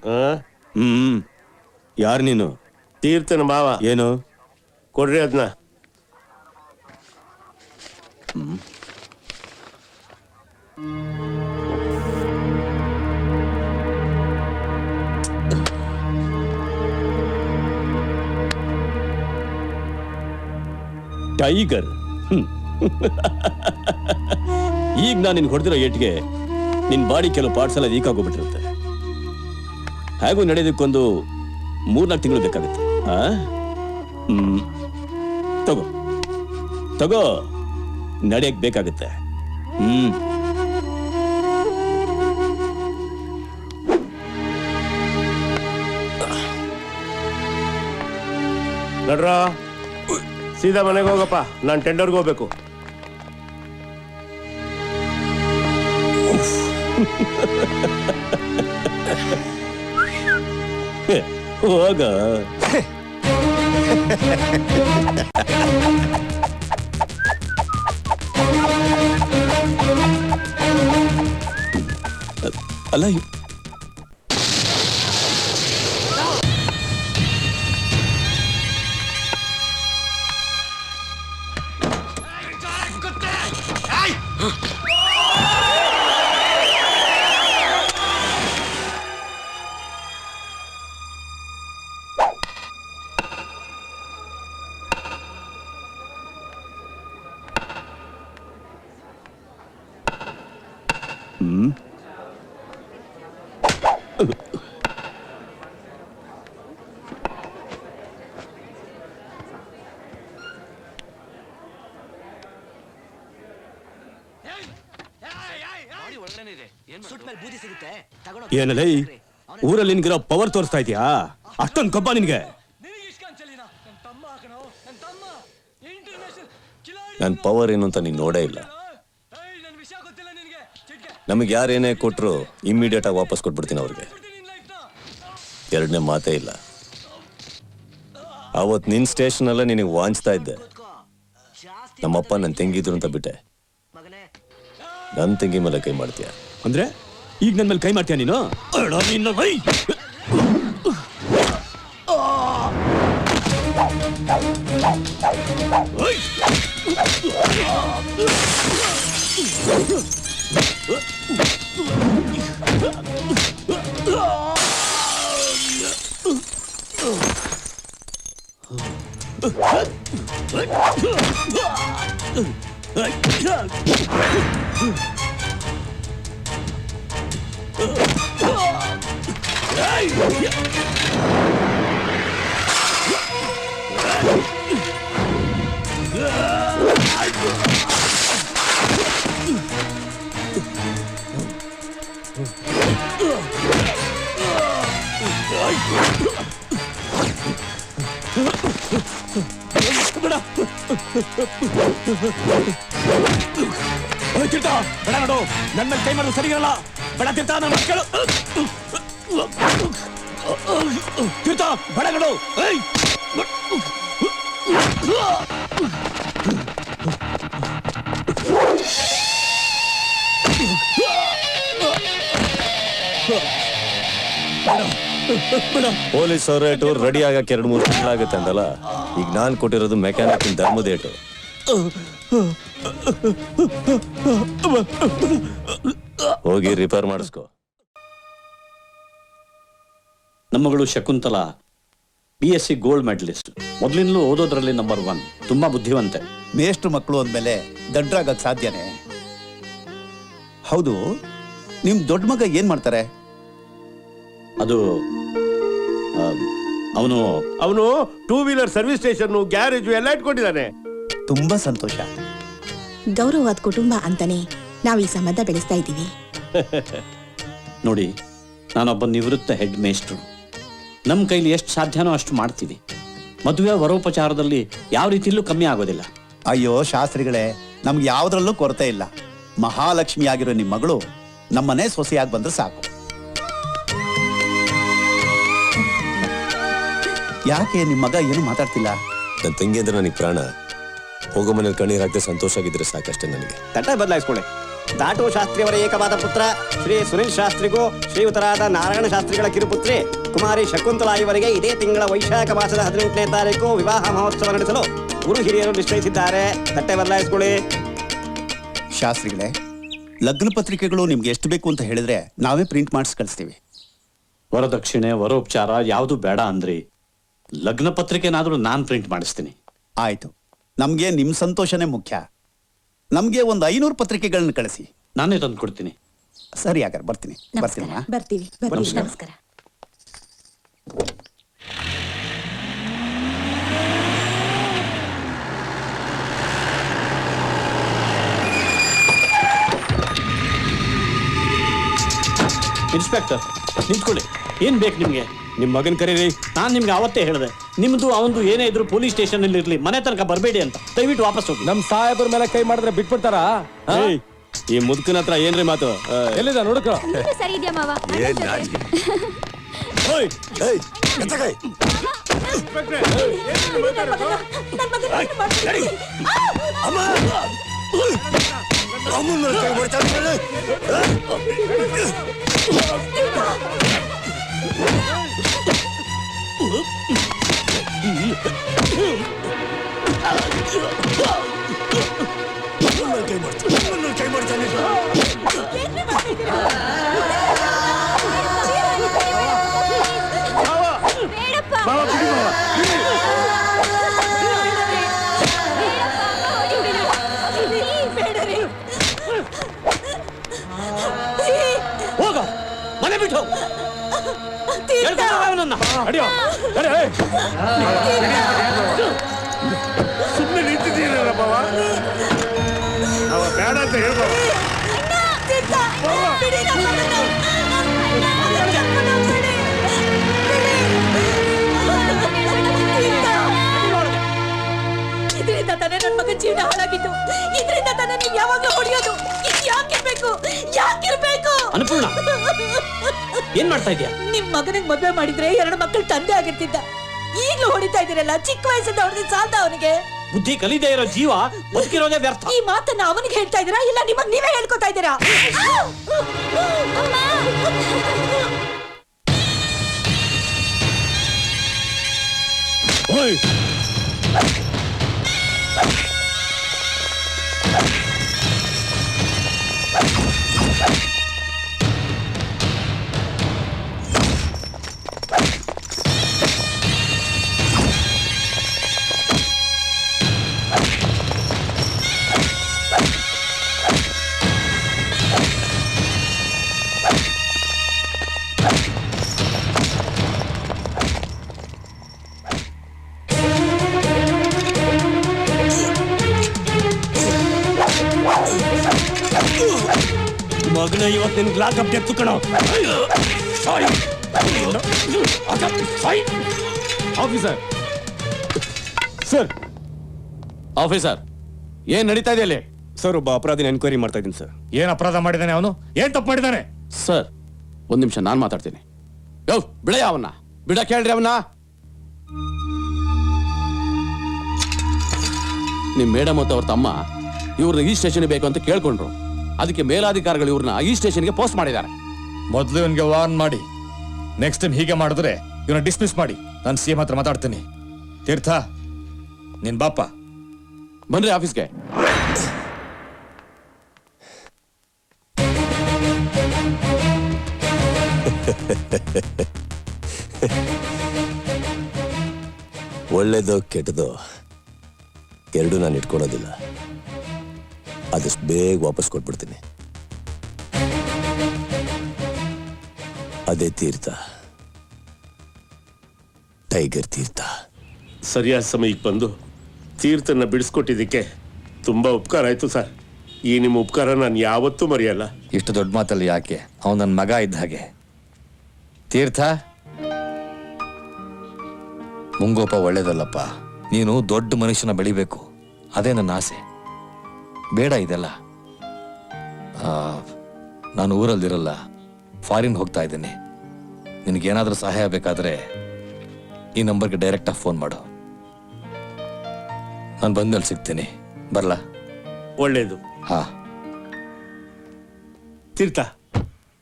ಯಾರು ನೀನು? ತೀರ್ಥನ ಮಾವ. ಏನು? ಕೊಡ್ರಿ ಅದನ್ನ. ಟೈಗರ್. ಈಗ ನಾನು ನಿನ್ ಹೊಡೆದಿರೋ ಏಟ್ಗೆ ನಿನ್ ಬಾಡಿ ಕೆಲವು ಪಾರ್ಟ್ಸ್ ಎಲ್ಲ ವೀಕ್ ಆಗೋಗ್ಬಿಟ್ಟಿರುತ್ತೆ. ಹೇಗೂ ನಡೆಯೋದಕ್ಕೊಂದು 3-4 ತಿಂಗಳು ಬೇಕಾಗುತ್ತೆ. ತಗೋ ತಗೋ, ನಡೆಯಕ್ ಬೇಕಾಗುತ್ತೆ. ನಡ್ರ, ಸೀದಾ ಮನೆಗೆ ಹೋಗಪ್ಪ. ನಾನು ಟೆಂಡರ್ಗೆ ಹೋಗ್ಬೇಕು. ಹೋಗ. ಅಲ್ಲ, ಏನಲ್ಲ ಊರಲ್ಲಿ ನಿನ್ಗಿರೋ ಪವರ್ ತೋರಿಸ್ತಾ ಇದೀಯಾ? ಅಷ್ಟೊಂದು ಕೊಬ್ಬ ನಿನ್ಗೆ? ನನ್ನ ಪವರ್ ಏನು ಅಂತ ನೀನು ನೋಡೇ ಇಲ್ಲ. ನಮಗೆ ಯಾರೇನೇ ಕೊಟ್ಟರು ಇಮ್ಮಿಡಿಯೇಟ್ ಆಗಿ ವಾಪಸ್ ಕೊಟ್ಬಿಡ್ತೀನಿ ಅವ್ರಿಗೆ. ಎರಡನೇ ಮಾತೇ ಇಲ್ಲ. ಅವತ್ತು ನಿನ್ನ ಸ್ಟೇಷನಲ್ಲೇ ನಿನಗೆ ವಾಂಚ್ತಾ ಇದ್ದೆ. ನಮ್ಮಪ್ಪ ನನ್ನ ತಂಗಿದ್ರು ಅಂತ ಬಿಟ್ಟೆ. ನನ್ನ ತಂಗಿ ಮೇಲೆ ಕೈ ಮಾಡ್ತೀಯ ಅಂದ್ರೆ ಈಗ ನನ್ನ ಮೇಲೆ ಕೈ ಮಾಡ್ತೀಯ ನೀನು? ಬೇಡ ಓಯ್ ತೀರ್ಥ, ಬೇಡ ನೋಡು, ನನ್ನ ಮೇಲೆ ಕೈ ಮಾಡೋದು ಸರಿ ಇರಲ್ಲ. ಬೇಡ ತೀರ್ಥ, ನನ್ನ ಮಾತು ಕೇಳು. ತೀರ್ಥ, ಬೇಡ ನೋಡು. ಏಯ್! ಪೊಲೀಸ್ ರೇಟು ರೆಡಿ ಆಗಕ್ಕೆ 2-3 ತಿಂಗಳಾಗುತ್ತೆ ಅಂದಲ್ಲ. ಈಗ ನಾನ್ ಕೊಟ್ಟಿರೋದು ಮೆಕ್ಯಾನಿಕ್ ಧರ್ಮದೇಟು. ಹೋಗಿ ರಿಪೇರ್ ಮಾಡಿಸ್ಕೊ. ನಮ್ಮಗಳು ಶಕುಂತಲಾ BSc ಗೋಲ್ಡ್ ಮೆಡಲಿಸ್ಟ್. ಮೊದಲಿಂದಲೂ ಓದೋದ್ರಲ್ಲಿ ನಂಬರ್ 1. ತುಂಬಾ ಬುದ್ಧಿವಂತೆ. ಮೇಷ್ಟ್ರು ಮಕ್ಕಳು ಅಂದಮೇಲೆ ದಡ್ರಾಗಕ್ ಸಾಧ್ಯನೇ? ಹೌದು, ನಿಮ್ ದೊಡ್ಡ ಮಗ ಏನ್ ಮಾಡ್ತಾರೆ? ಅದು ಅವನು ಅವನು 2 ವೀಲರ್ ಸರ್ವಿಸ್ ಸ್ಟೇಷನ್, ಗ್ಯಾರೇಜ್ ಎಲ್ಲ ಇಟ್ಕೊಂಡಿದ್ದಾನೆ. ತುಂಬಾ ಸಂತೋಷ. ಗೌರವವಾದ ಕುಟುಂಬ ಅಂತಾನೆ ನಾವ್ ಈ ಸಂಬಂಧ ಬೆಳೆಸ್ತಾ ಇದ್ದೀವಿ. ನೋಡಿ, ನಾನೊಬ್ಬ ನಿವೃತ್ತ ಹೆಡ್ ಮೇಸ್ಟ್ರು. ನಮ್ಮ ಕೈಲಿ ಎಷ್ಟು ಸಾಧ್ಯನೋ ಅಷ್ಟು ಮಾಡ್ತೀವಿ. ಮದುವೆ ವರೋಪಚಾರದಲ್ಲಿ ಯಾವ ರೀತಿಯಲ್ಲೂ ಕಮ್ಮಿ ಆಗೋದಿಲ್ಲ. ಅಯ್ಯೋ ಶಾಸ್ತ್ರಿಗಳೇ, ನಮ್ಗೆ ಯಾವ್ದ್ರಲ್ಲೂ ಕೊರತೆ ಇಲ್ಲ. ಮಹಾಲಕ್ಷ್ಮಿ ಆಗಿರೋ ನಿಮ್ ಮಗಳು ನಮ್ಮನೆ ಸೊಸೆಯಾಗಿ ಬಂದ್ರೆ ಸಾಕು. ಯಾಕೆ ನಿಮ್ ಮಗ ಏನು ಮಾತಾಡ್ತಿಲ್ಲ? ನನ್ನ ತಂಗಿ ಅಂದ್ರೆ ನನಗೆ ಪ್ರಾಣ. ಹೋಗೋ ಮನೇಲಿ ಕಣ್ಣೀರ್ ಹಾಕದೆ ಸಂತೋಷ ಆಗಿದ್ರೆ ಸಾಕಷ್ಟೇ ನನಗೆ. ತಟ್ಟೆ ಬದಲಾಯಿಸ್ಕೊಳ್ಳಿ. ದಾಟು ಶಾಸ್ತ್ರಿಯವರ ಏಕವಾದ ಪುತ್ರ ಶ್ರೀ ಸುನಿಲ್ ಶಾಸ್ತ್ರಿಗೂ ಶ್ರೀಯುತರಾದ ನಾರಾಯಣ ಶಾಸ್ತ್ರಿಗಳ ಕಿರುಪುತ್ರಿ ಕುಮಾರಿ ಶಕುಂತಲಾ ಇವರಿಗೆ ಇದೇ ತಿಂಗಳ ವೈಶಾಖ ಮಾಸದ 18ನೇ ತಾರೀಕು ವಿವಾಹ ಮಹೋತ್ಸವ ನಡೆಸಲು ಗುರು ಹಿರಿಯರು ನಿಶ್ಚಯಿಸಿದ್ದಾರೆ. ತಟ್ಟೆ ಬದಲಾಯಿಸ್ಕೊಳ್ಳಿ. ಶಾಸ್ತ್ರಿಗಳೇ, ಲಗ್ನ ಪತ್ರಿಕೆಗಳು ನಿಮ್ಗೆ ಎಷ್ಟು ಬೇಕು ಅಂತ ಹೇಳಿದ್ರೆ ನಾವೇ ಪ್ರಿಂಟ್ ಮಾಡಿಸಿ ಕಳಿಸ್ತೀವಿ. ವರದಕ್ಷಿಣೆ ವರೋಪಚಾರ ಯಾವುದು ಬೇಡ ಅಂದ್ರಿ. ಲಗ್ನ ಪತ್ರಿಕೆನಾದ್ರೂ ನಾನ್ ಪ್ರಿಂಟ್ ಮಾಡಿಸ್ತೀನಿ. ಆಯ್ತು, ನಮ್ಗೆ ನಿಮ್ ಸಂತೋಷನೇ ಮುಖ್ಯ. ನಮ್ಗೆ ಒಂದು 500 ಪತ್ರಿಕೆಗಳನ್ನ ಕಳಿಸಿ. ನಾನೇ ತಂದು ಕೊಡ್ತೀನಿ. ಸರಿ, ಹಾಗಾದ್ರೆ ಬರ್ತೀನಿ. ಬರ್ತೀನಮ್ಮ. ಬರ್ತೀವಿ. ನಮಸ್ಕಾರ. ಇನ್ಸ್ಪೆಕ್ಟರ್, ನಿಂತ್ಕೊಳ್ಳಿ. ಏನ್ ಬೇಕು ನಿಮ್ಗೆ? ನಿಮ್ ಮಗನ್ ಕರೀರಿ. ನಾನ್ ನಿಮ್ಗೆ ಅವತ್ತೇ ಹೇಳಿದೆ, ನಿಮ್ದು ಅವಂದು ಏನೇ ಇದ್ರು ಪೊಲೀಸ್ ಸ್ಟೇಷನ್ ಅಲ್ಲಿ ಇರ್ಲಿ, ಮನೆ ತನಕ ಬರಬೇಡಿ ಅಂತ. ದಯವಿಟ್ಟು ವಾಪಸ್ ಹೋಗಿ. ನಮ್ ಸಾಹೇಬ್ರ ಮೇಲೆ ಕೈ ಮಾಡಿದ್ರೆ ಬಿಟ್ಬಿಡ್ತಾರಾ? ಈ ಮುದುಕನ ಹತ್ರ ಏನ್ರಿ ಮಾತು? ಎಲ್ಲಿದ ನೋಡಕ? ಸರಿ ಇದೆಯಾ ಮಾವ? ಹೋಗ, ಮನೆ ಬಿಟ್ಟು ಹೋಗು. ಸುಮ್ಮನೆ ನಿಂತಿದ್ದೀರಲ್ಲ ಬಾವ, ಅವ ಬೇಡ ಅಂತ ಹೇಳ್ಬಾವ. ಇದರಿಂದ ತಾನೇ ನನ್ನ ಮಗನ ಜೀವನ ಹಾಳಾಗಿತ್ತು. ಇದರಿಂದ ತಾನೇ ನೀವು ಯಾವಾಗಲೂ ಹೊಡೆಯೋದು. ಇದು ಯಾಕಿರ್ಬೇಕು? ಯಾಕಿರ್ಬೇಕು? ಅನ್ಪೂರ್ಣ, ಏನ್ ಮಾಡ್ತಾ ಇದೀಯ? ನಿಮ್ ಮಗನಿಗೆ ಮದುವೆ ಮಾಡಿದ್ರೆ 2 ಮಕ್ಕಳು ತಂದೆ ಆಗಿರ್ತಿದ್ದ. ಈಗ್ಲೂ ಹೊಡಿತಾ ಇದೀರಲ್ಲ. ಚಿಕ್ಕ ವಯಸ್ಸಿಂದ ಹೊಡೆದ ಸಾಲ್ದ ಅವನಿಗೆ? ಬುದ್ಧಿ ಕಲಿದೇ ಇರೋ ಜೀವ ಬದುಕಿರೋದೇ ವ್ಯರ್ಥ. ಈ ಮಾತನ್ನ ಅವನಿಗೆ ಹೇಳ್ತಾ ಇದೀರಾ ಇಲ್ಲ ನಿಮಗ್ ನೀವೇ ಹೇಳ್ಕೊತಾ ಇದ್ದೀರಾ? ಮಗನ ಇವತ್ತು ನಿನ್ ಲಾಕ್ ಅಪ್ ಎತ್ತು ಕಣ. ಆಫೀಸರ್, ಸರ್ ಆಫೀಸರ್ ಏನ್ ನಡೀತಾ ಇದೆ ಅಲ್ಲಿ? ಸರ್ ಒಬ್ಬ ಅಪರಾಧಿನ ಎನ್ಕ್ವೈರಿ ಮಾಡ್ತಾ ಇದ್ದೀನಿ ಸರ್. ಏನ್ ಅಪರಾಧ ಮಾಡಿದಾನೆ ಅವನು? ಏನ್ ತಪ್ಪು ಮಾಡಿದಾನೆ? ಸರ್ ಒಂದ್ ನಿಮಿಷ ನಾನ್ ಮಾತಾಡ್ತೀನಿ. ಯೋ ಬಿಡಯ್ಯ ಅವನ್ನ, ಬಿಡ ಕೇಳ್ರಿ ಅವನ್ನ. ನಿಮ್ ಮೇಡಮ್ ಮತ್ತು ಅವ್ರ ತಮ್ಮ ಇವ್ರನ್ನ ಈ ಸ್ಟೇಷನ್ ಬೇಕು ಅಂತ ಕೇಳ್ಕೊಂಡ್ರು. ಅದಕ್ಕೆ ಮೇಲಾಧಿಕಾರಿಗಳು ಇವ್ರನ್ನ ಈ ಸ್ಟೇಷನ್ಗೆ ಪೋಸ್ಟ್ ಮಾಡಿದ್ದಾರೆ. ಮೊದಲು ಇವನ್ಗೆ ವಾರ್ನ್ ಮಾಡಿ, ನೆಕ್ಸ್ಟ್ ಟೈಮ್ ಹೀಗೆ ಮಾಡಿದ್ರೆ ಇವನ್ನ ಡಿಸ್ಮಿಸ್ ಮಾಡಿ ನಾನು ಸಿಎಂ ಹತ್ರ ಮಾತಾಡ್ತೀನಿ. ತೀರ್ಥ ನಿನ್ ಬಾಪ ಬನ್ರಿ ಆಫೀಸ್ಗೆ. ಒಳ್ಳೇದೋ ಕೆಟ್ಟದೋ ಎರಡೂ ನಾನು ಇಟ್ಕೊಳೋದಿಲ್ಲ. ಆದಷ್ಟು ಬೇಗ ವಾಪಸ್ ಕೊಟ್ಬಿಡ್ತೀನಿ. ಅದೇ ತೀರ್ಥ, ಟೈಗರ್ ತೀರ್ಥ. ಸರಿಯಾದ ಸಮಯಕ್ಕೆ ಬಂದು ತೀರ್ಥನ ಬಿಡಿಸ್ಕೊಟ್ಟಿದ್ದಕ್ಕೆ ತುಂಬಾ ಉಪಕಾರ ಆಯ್ತು ಸರ್. ಈ ನಿಮ್ಮ ಉಪಕಾರ ನಾನು ಯಾವತ್ತೂ ಮರೆಯಲ್ಲ. ಇಷ್ಟು ದೊಡ್ಡ ಮಾತಲ್ಲಿ ಯಾಕೆ? ಅವನು ನನ್ನ ಮಗ ಇದ್ದ ಹಾಗೆ. ತೀರ್ಥ, ಮುಂಗೋಪ ಒಳ್ಳೇದಲ್ಲಪ್ಪ. ನೀನು ದೊಡ್ಡ ಮನುಷ್ಯನ ಬೆಳಿಬೇಕು, ಅದೇ ನನ್ನ ಆಸೆ. ಬೇಡ ಇದೆಲ್ಲ. ನಾನು ಊರಲ್ಲಿರಲ್ಲ, ಫಾರಿನ್ ಹೋಗ್ತಾ ಇದ್ದೀನಿ. ನಿನಗೇನಾದ್ರೂ ಸಹಾಯ ಬೇಕಾದ್ರೆ ಈ ನಂಬರ್ಗೆ ಡೈರೆಕ್ಟಾಗಿ ಫೋನ್ ಮಾಡು. ನಾನು ಬಂದಲ್ಲಿ ಸಿಗ್ತೀನಿ. ಬರ್ಲಾ? ಒಳ್ಳೇದು. ಹಾ. ತೀರ್ಥ,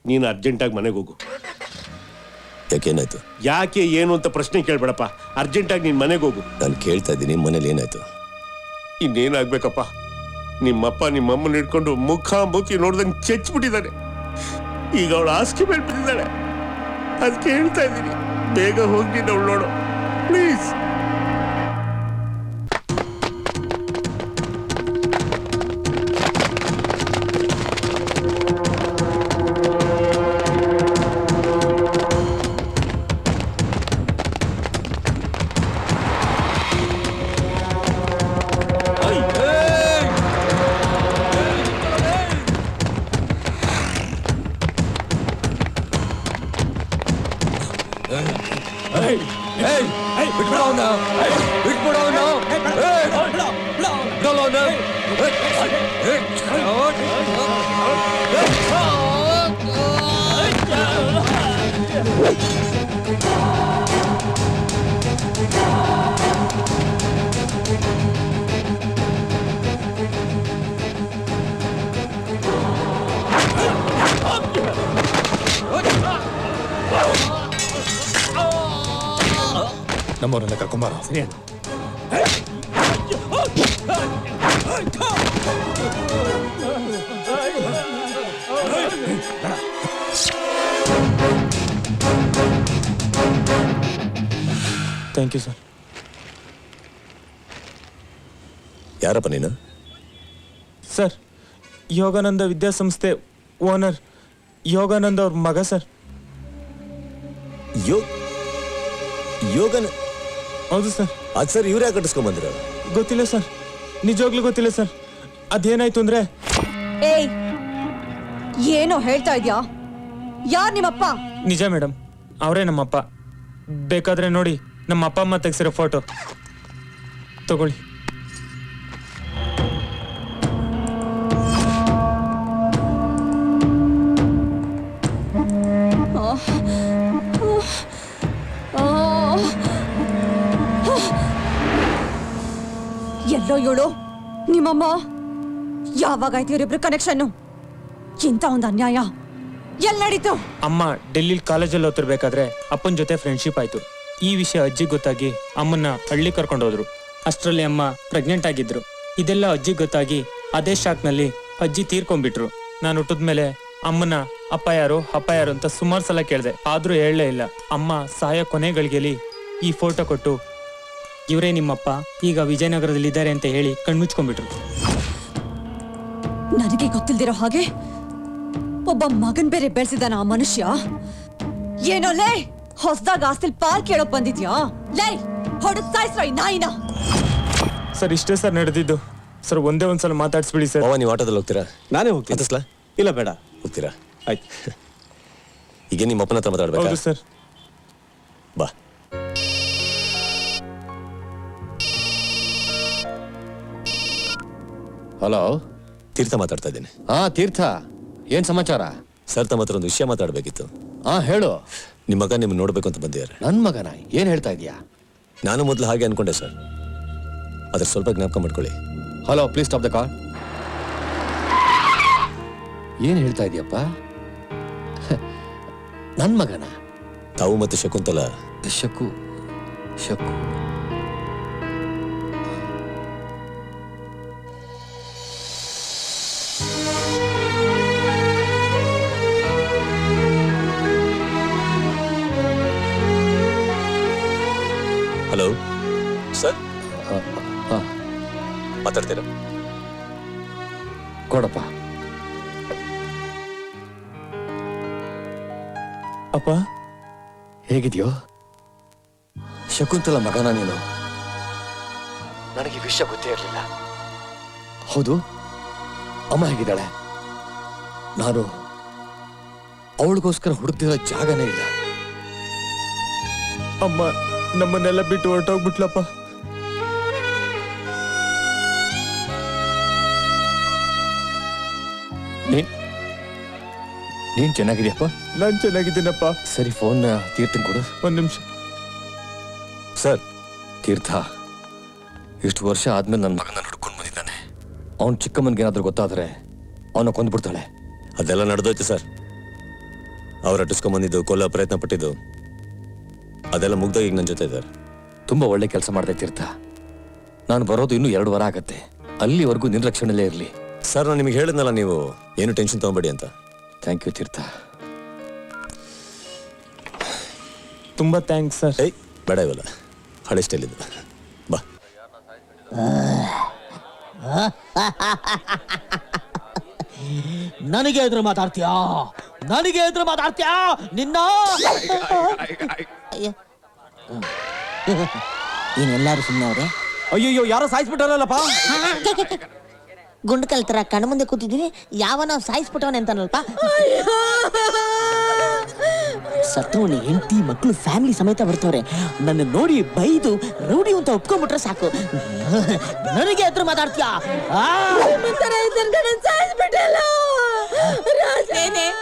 ನೀನು ಅರ್ಜೆಂಟಾಗಿ ಮನೆಗೆ ಹೋಗು. ಯಾಕೇನಾಯ್ತು? ಯಾಕೆ ಏನು ಅಂತ ಪ್ರಶ್ನೆ ಕೇಳ್ಬೇಡಪ್ಪ. ಅರ್ಜೆಂಟಾಗಿ ನೀನ್ ಮನೆಗೆ ಹೋಗು. ನಾನು ಕೇಳ್ತಾ ಇದ್ದೀನಿ, ಮನೇಲಿ ಏನಾಯ್ತು? ಇನ್ನೇನಾಗ್ಬೇಕಪ್ಪ, ನಿಮ್ಮಪ್ಪ ನಿಮ್ಮಮ್ಮನ ಹಿಡ್ಕೊಂಡು ಮುಖ ಮೂತಿ ನೋಡ್ದಂಗೆ ಚೆಚ್ಬಿಟ್ಟಿದ್ದಾನೆ. ಈಗ ಅವಳು ಹಾಸಿಗೆ ಮೇಲೆ ಬಿದ್ದಿದ್ದಾಳೆ. ಅದಕ್ಕೆ ಹೇಳ್ತಾ ಇದ್ದೀನಿ, ಬೇಗ ಹೋಗಿ ಅವಳು ನೋಡು ಪ್ಲೀಸ್. ನಮ್ಮವರೆಲ್ಲ ಕರ್ಕೊಂಬಾರ. ಸರಿ. Thank you sir. ಯಾರಪ್ಪ ನೀನು? ಸರ್, ಯೋಗಾನಂದ ವಿದ್ಯಾಸಂಸ್ಥೆ ಓನರ್ ಯೋಗಾನಂದ ಅವ್ರ ಮಗ ಸರ್. ಯೋಗನ? ಹೌದು ಸರ್. ಅದು ಸರ್, ಇವ್ರು ಯಾಕೆ ಕಟ್ಟಿಸ್ಕೊಂಡ್ಬಂದಿರ? ಗೊತ್ತಿಲ್ಲ ಸರ್, ನಿಜವಾಗ್ಲೂ ಗೊತ್ತಿಲ್ಲ ಸರ್. ಅದೇನಾಯ್ತು ಅಂದ್ರೆ, ಏಯ್, ಏನೋ ಹೇಳ್ತಾ ಇದ್ಯಾ? ಯಾರ್ ನಿಮ್ಮಪ್ಪ? ನಿಜ ಮೇಡಮ್, ಅವರೇ ನಮ್ಮಪ್ಪ. ಬೇಕಾದ್ರೆ ನೋಡಿ, ನಮ್ಮ ಅಪ್ಪ ಅಮ್ಮ ತೆಗ್ಸಿರೋ ಫೋಟೋ ತಗೊಳ್ಳಿ. ಎಲ್ಲೋ ಇವಳು ನಿಮ್ಮಮ್ಮ. ಯಾವಾಗಾಯ್ತು ಇವರಿಬ್ರು ಕನೆಕ್ಷನ್? ಇಂಥ ಒಂದು ಅನ್ಯಾಯ ಎಲ್ಲಿ ನಡೀತು? ಅಮ್ಮ ಡೆಲ್ಲಿಲಿ ಕಾಲೇಜಲ್ಲಿ ಓದ್ತಿರ್ಬೇಕಾದ್ರೆ ಅಪ್ಪನ ಜೊತೆ ಫ್ರೆಂಡ್ಶಿಪ್ ಆಯ್ತು. ಈ ವಿಷಯ ಅಜ್ಜಿಗೆ ಗೊತ್ತಾಗಿ ಅಮ್ಮನ್ನ ಹಳ್ಳಿ ಕರ್ಕೊಂಡೋದ್ರು. ಅಷ್ಟರಲ್ಲಿ ಅಮ್ಮ ಪ್ರೆಗ್ನೆಂಟ್ ಆಗಿದ್ರು. ಇದೆಲ್ಲ ಅಜ್ಜಿಗೆ ಗೊತ್ತಾಗಿ ಅದೇ ಶಾಕ್ನಲ್ಲಿ ಅಜ್ಜಿ ತೀರ್ಕೊಂಡ್ಬಿಟ್ರು. ನಾನು ಹುಟ್ಟಿದ್ಮೇಲೆ ಅಮ್ಮನ ಅಪ್ಪ ಯಾರು ಅಂತ ಸುಮಾರು ಸಲ ಕೇಳಿದೆ, ಆದ್ರೂ ಹೇಳಲೇ ಇಲ್ಲ. ಅಮ್ಮ ಸಾಯ ಕೊನೆಗಳಿಗೆಲಿ ಈ ಫೋಟೋ ಕೊಟ್ಟು, ಇವರೇ ನಿಮ್ಮಪ್ಪ, ಈಗ ವಿಜಯನಗರದಲ್ಲಿ ಇದ್ದಾರೆ ಅಂತ ಹೇಳಿ ಕಣ್ಮುಚ್ಕೊಂಡ್ಬಿಟ್ರು. ನನಗೆ ಗೊತ್ತಿಲ್ದಿರೋ ಹಾಗೆ ಒಬ್ಬ ಮಗನ್ ಬೇರೆ ಬೆಳೆಸಿದಾನ ಆ ಮನುಷ್ಯ. ಏನೋ ಲೇ, ಹೊಸದಾಗ ಆಸ್ತಿಲ್ ಪಾಲ್ ಕೇಳೋಕ್ ಬಂದಿದ್ಯಾ? ಲೇ, ಹೊಡೆದ್ ಸಾಯಿಸ್ರ ಈ ನಾಯಿನ. ಸರ್, ಇಷ್ಟೇ ಸರ್ ನಡೆದಿದ್ದು. ಸರ್, ಒಂದೇ ಒಂದ್ಸಲ ಮಾತಾಡ್ಸ್ಬಿಡಿ ಸರ್. ನೀವು ಆಟೋದಲ್ಲಿ ಹೋಗ್ತೀರಾ? ನಾನೇ ಹೋಗ್ತೀನಿ. ಇಲ್ಲ ಬೇಡ. ಹೋಗ್ತೀರಾ? ಆಯ್ತು. ಈಗ ನಿಮ್ಮ ಅಪ್ಪನ ಹತ್ರ ಮಾತಾಡ್ಬೇಕಾ? ಹೌದು ಸರ್. ಬಾ. ಹಲೋ, ತೀರ್ಥ ಮಾತಾಡ್ತಾ ಇದ್ದೀನಿ. ಹಾ ತೀರ್ಥ, ಏನ್ ಸಮಾಚಾರ? ಸರ್ ತಮ್ಮ ಹತ್ರ ಒಂದು ವಿಷಯ ಮಾತಾಡಬೇಕಿತ್ತು. ಹಾ ಹೇಳು. ನಿಮ್ಮ ಮಗ ನಿಮ್ಗೆ ನೋಡ್ಬೇಕು ಅಂತ ಬಂದಿದ್ದಾರೆ. ನನ್ ಮಗನ? ಏನ್ ಹೇಳ್ತಾ ಇದೀಯಾ? ನಾನು ಮೊದಲು ಹಾಗೆ ಅನ್ಕೊಂಡೆ ಸರ್, ಅದ್ರ ಸ್ವಲ್ಪ ಜ್ಞಾಪಕ ಮಾಡ್ಕೊಳ್ಳಿ. Hello, please stop the call. ಏನ್ ಹೇಳ್ತಾ ಇದೀಯಪ್ಪ? ನನ್ ಮಗನ? ತಾವು ಮತ್ತೆ ಶಕುಂತಲ ಶಕು ಶಕು ಹಲೋ ಸರ್, ಮಾತಾಡ್ತೀರಾ? ಕೊಡಪ್ಪ. ಅಪ್ಪ ಹೇಗಿದ್ಯೋ? ಶಕುಂತಲ ಮಗನ ನೀನು? ನನಗೆ ವಿಷಯ ಗೊತ್ತೇ ಇರಲಿಲ್ಲ. ಹೌದು, ಅಮ್ಮ ಹೇಗಿದ್ದಾಳೆ? ನಾನು ಅವಳಿಗೋಸ್ಕರ ಹುಡುಕ್ತಿರೋ ಜಾಗನೇ ಇಲ್ಲ. ಅಮ್ಮ ನಮ್ಮನ್ನೆಲ್ಲ ಬಿಟ್ಟು ಹೊರಟೋಗ್ಬಿಟ್ಲಪ್ಪ. ನೀನ್ ಚೆನ್ನಾಗಿದ್ಯಪ್ಪ? ನಾನ್ ಚೆನ್ನಾಗಿದ್ದೀನಪ್ಪ. ಸರಿ, ಫೋನ್ ತೀರ್ಥನ್ ಕೊಡು. ಒಂದ್ ನಿಮಿಷ. ಸರ್, ತೀರ್ಥ ಇಷ್ಟು ವರ್ಷ ಆದ್ಮೇಲೆ ನನ್ನ ಮಗನ ಹುಡ್ಕೊಂಡು ಬಂದಿದ್ದಾನೆ. ಅವನ್ ಚಿಕ್ಕಮ್ಮನ್ಗೆ ಏನಾದ್ರೂ ಗೊತ್ತಾದ್ರೆ ಅವನ ಕೊಂದ್ಬಿಡ್ತಾಳೆ. ಅದೆಲ್ಲ ನಡೆದೋಯ್ತು ಸರ್. ಅವ್ರು ಅಟ್ಟಿಸ್ಕೊಂಬಂದಿದ್ದು, ಕೊಲ್ಲ ಪ್ರಯತ್ನ ಪಟ್ಟಿದ್ದು ಅದೆಲ್ಲ ಮುಗ್ದೋಗಿ ಈಗ ನನ್ನ ಜೊತೆ ಇದ್ದಾರೆ. ತುಂಬಾ ಒಳ್ಳೆ ಕೆಲಸ ಮಾಡಿದೆ ತೀರ್ಥ. ನಾನು ಬರೋದು ಇನ್ನೂ 2 ವಾರ ಆಗತ್ತೆ. ಅಲ್ಲಿವರೆಗೂ ನಿನ್ನ ರಕ್ಷಣೆಯಲ್ಲೇ ಇರಲಿ. ಸರ್, ನಾನು ನಿಮಗೆ ಹೇಳಿದ್ನಲ್ಲ, ನೀವು ಏನು ಟೆನ್ಷನ್ ತಗೊಂಬೇಡಿ ಅಂತ. ಥ್ಯಾಂಕ್ ಯು ತೀರ್ಥ. ತುಂಬಾ ಥ್ಯಾಂಕ್ಸ್ ಸರ್. ಏಯ್ ಬೇಡ, ಇವಲ್ಲ ಹಳೆ ಸ್ಟೈಲ್ ಇದು. ಬಾ. ನನಗೆ ಎದುರು ಮಾತಾಡ್ತೀಯಾ? ನನಗೆ ಎದುರು ಮಾತಾಡ್ತೀಯಾ ನಿನ್ನ? ಏನೆಲ್ಲಾರು ಸುಮ್ಮನೆ ಅವ್ರೆ? ಅಯ್ಯೋ, ಯಾರೋ ಸಾಯಿಸ್ಬಿಟ್ಟಾರಲ್ಲಪ್ಪ. ಗುಂಡು ಕಲ್ತರ ಕಣ್ಣು ಮುಂದೆ ಕೂತಿದ್ದೀನಿ, ಯಾವನ ಸಾಯಿಸ್ಬಿಟ್ಟವನೆ ಅಂತಾನಲ್ಪ. ಸತ್ತವನ ಹೆಂಡತಿ ಮಕ್ಕಳು ಫ್ಯಾಮಿಲಿ ಸಮೇತ ಬರ್ತವ್ರೆ. ನನ್ನ ನೋಡಿ ಬೈದು ರೌಡಿ ಅಂತ ಒಪ್ಕೊಂಡ್ಬಿಟ್ರೆ ಸಾಕು. ನನಗೆ ಎದುರು ಮಾತಾಡ್ತೀಯಾ?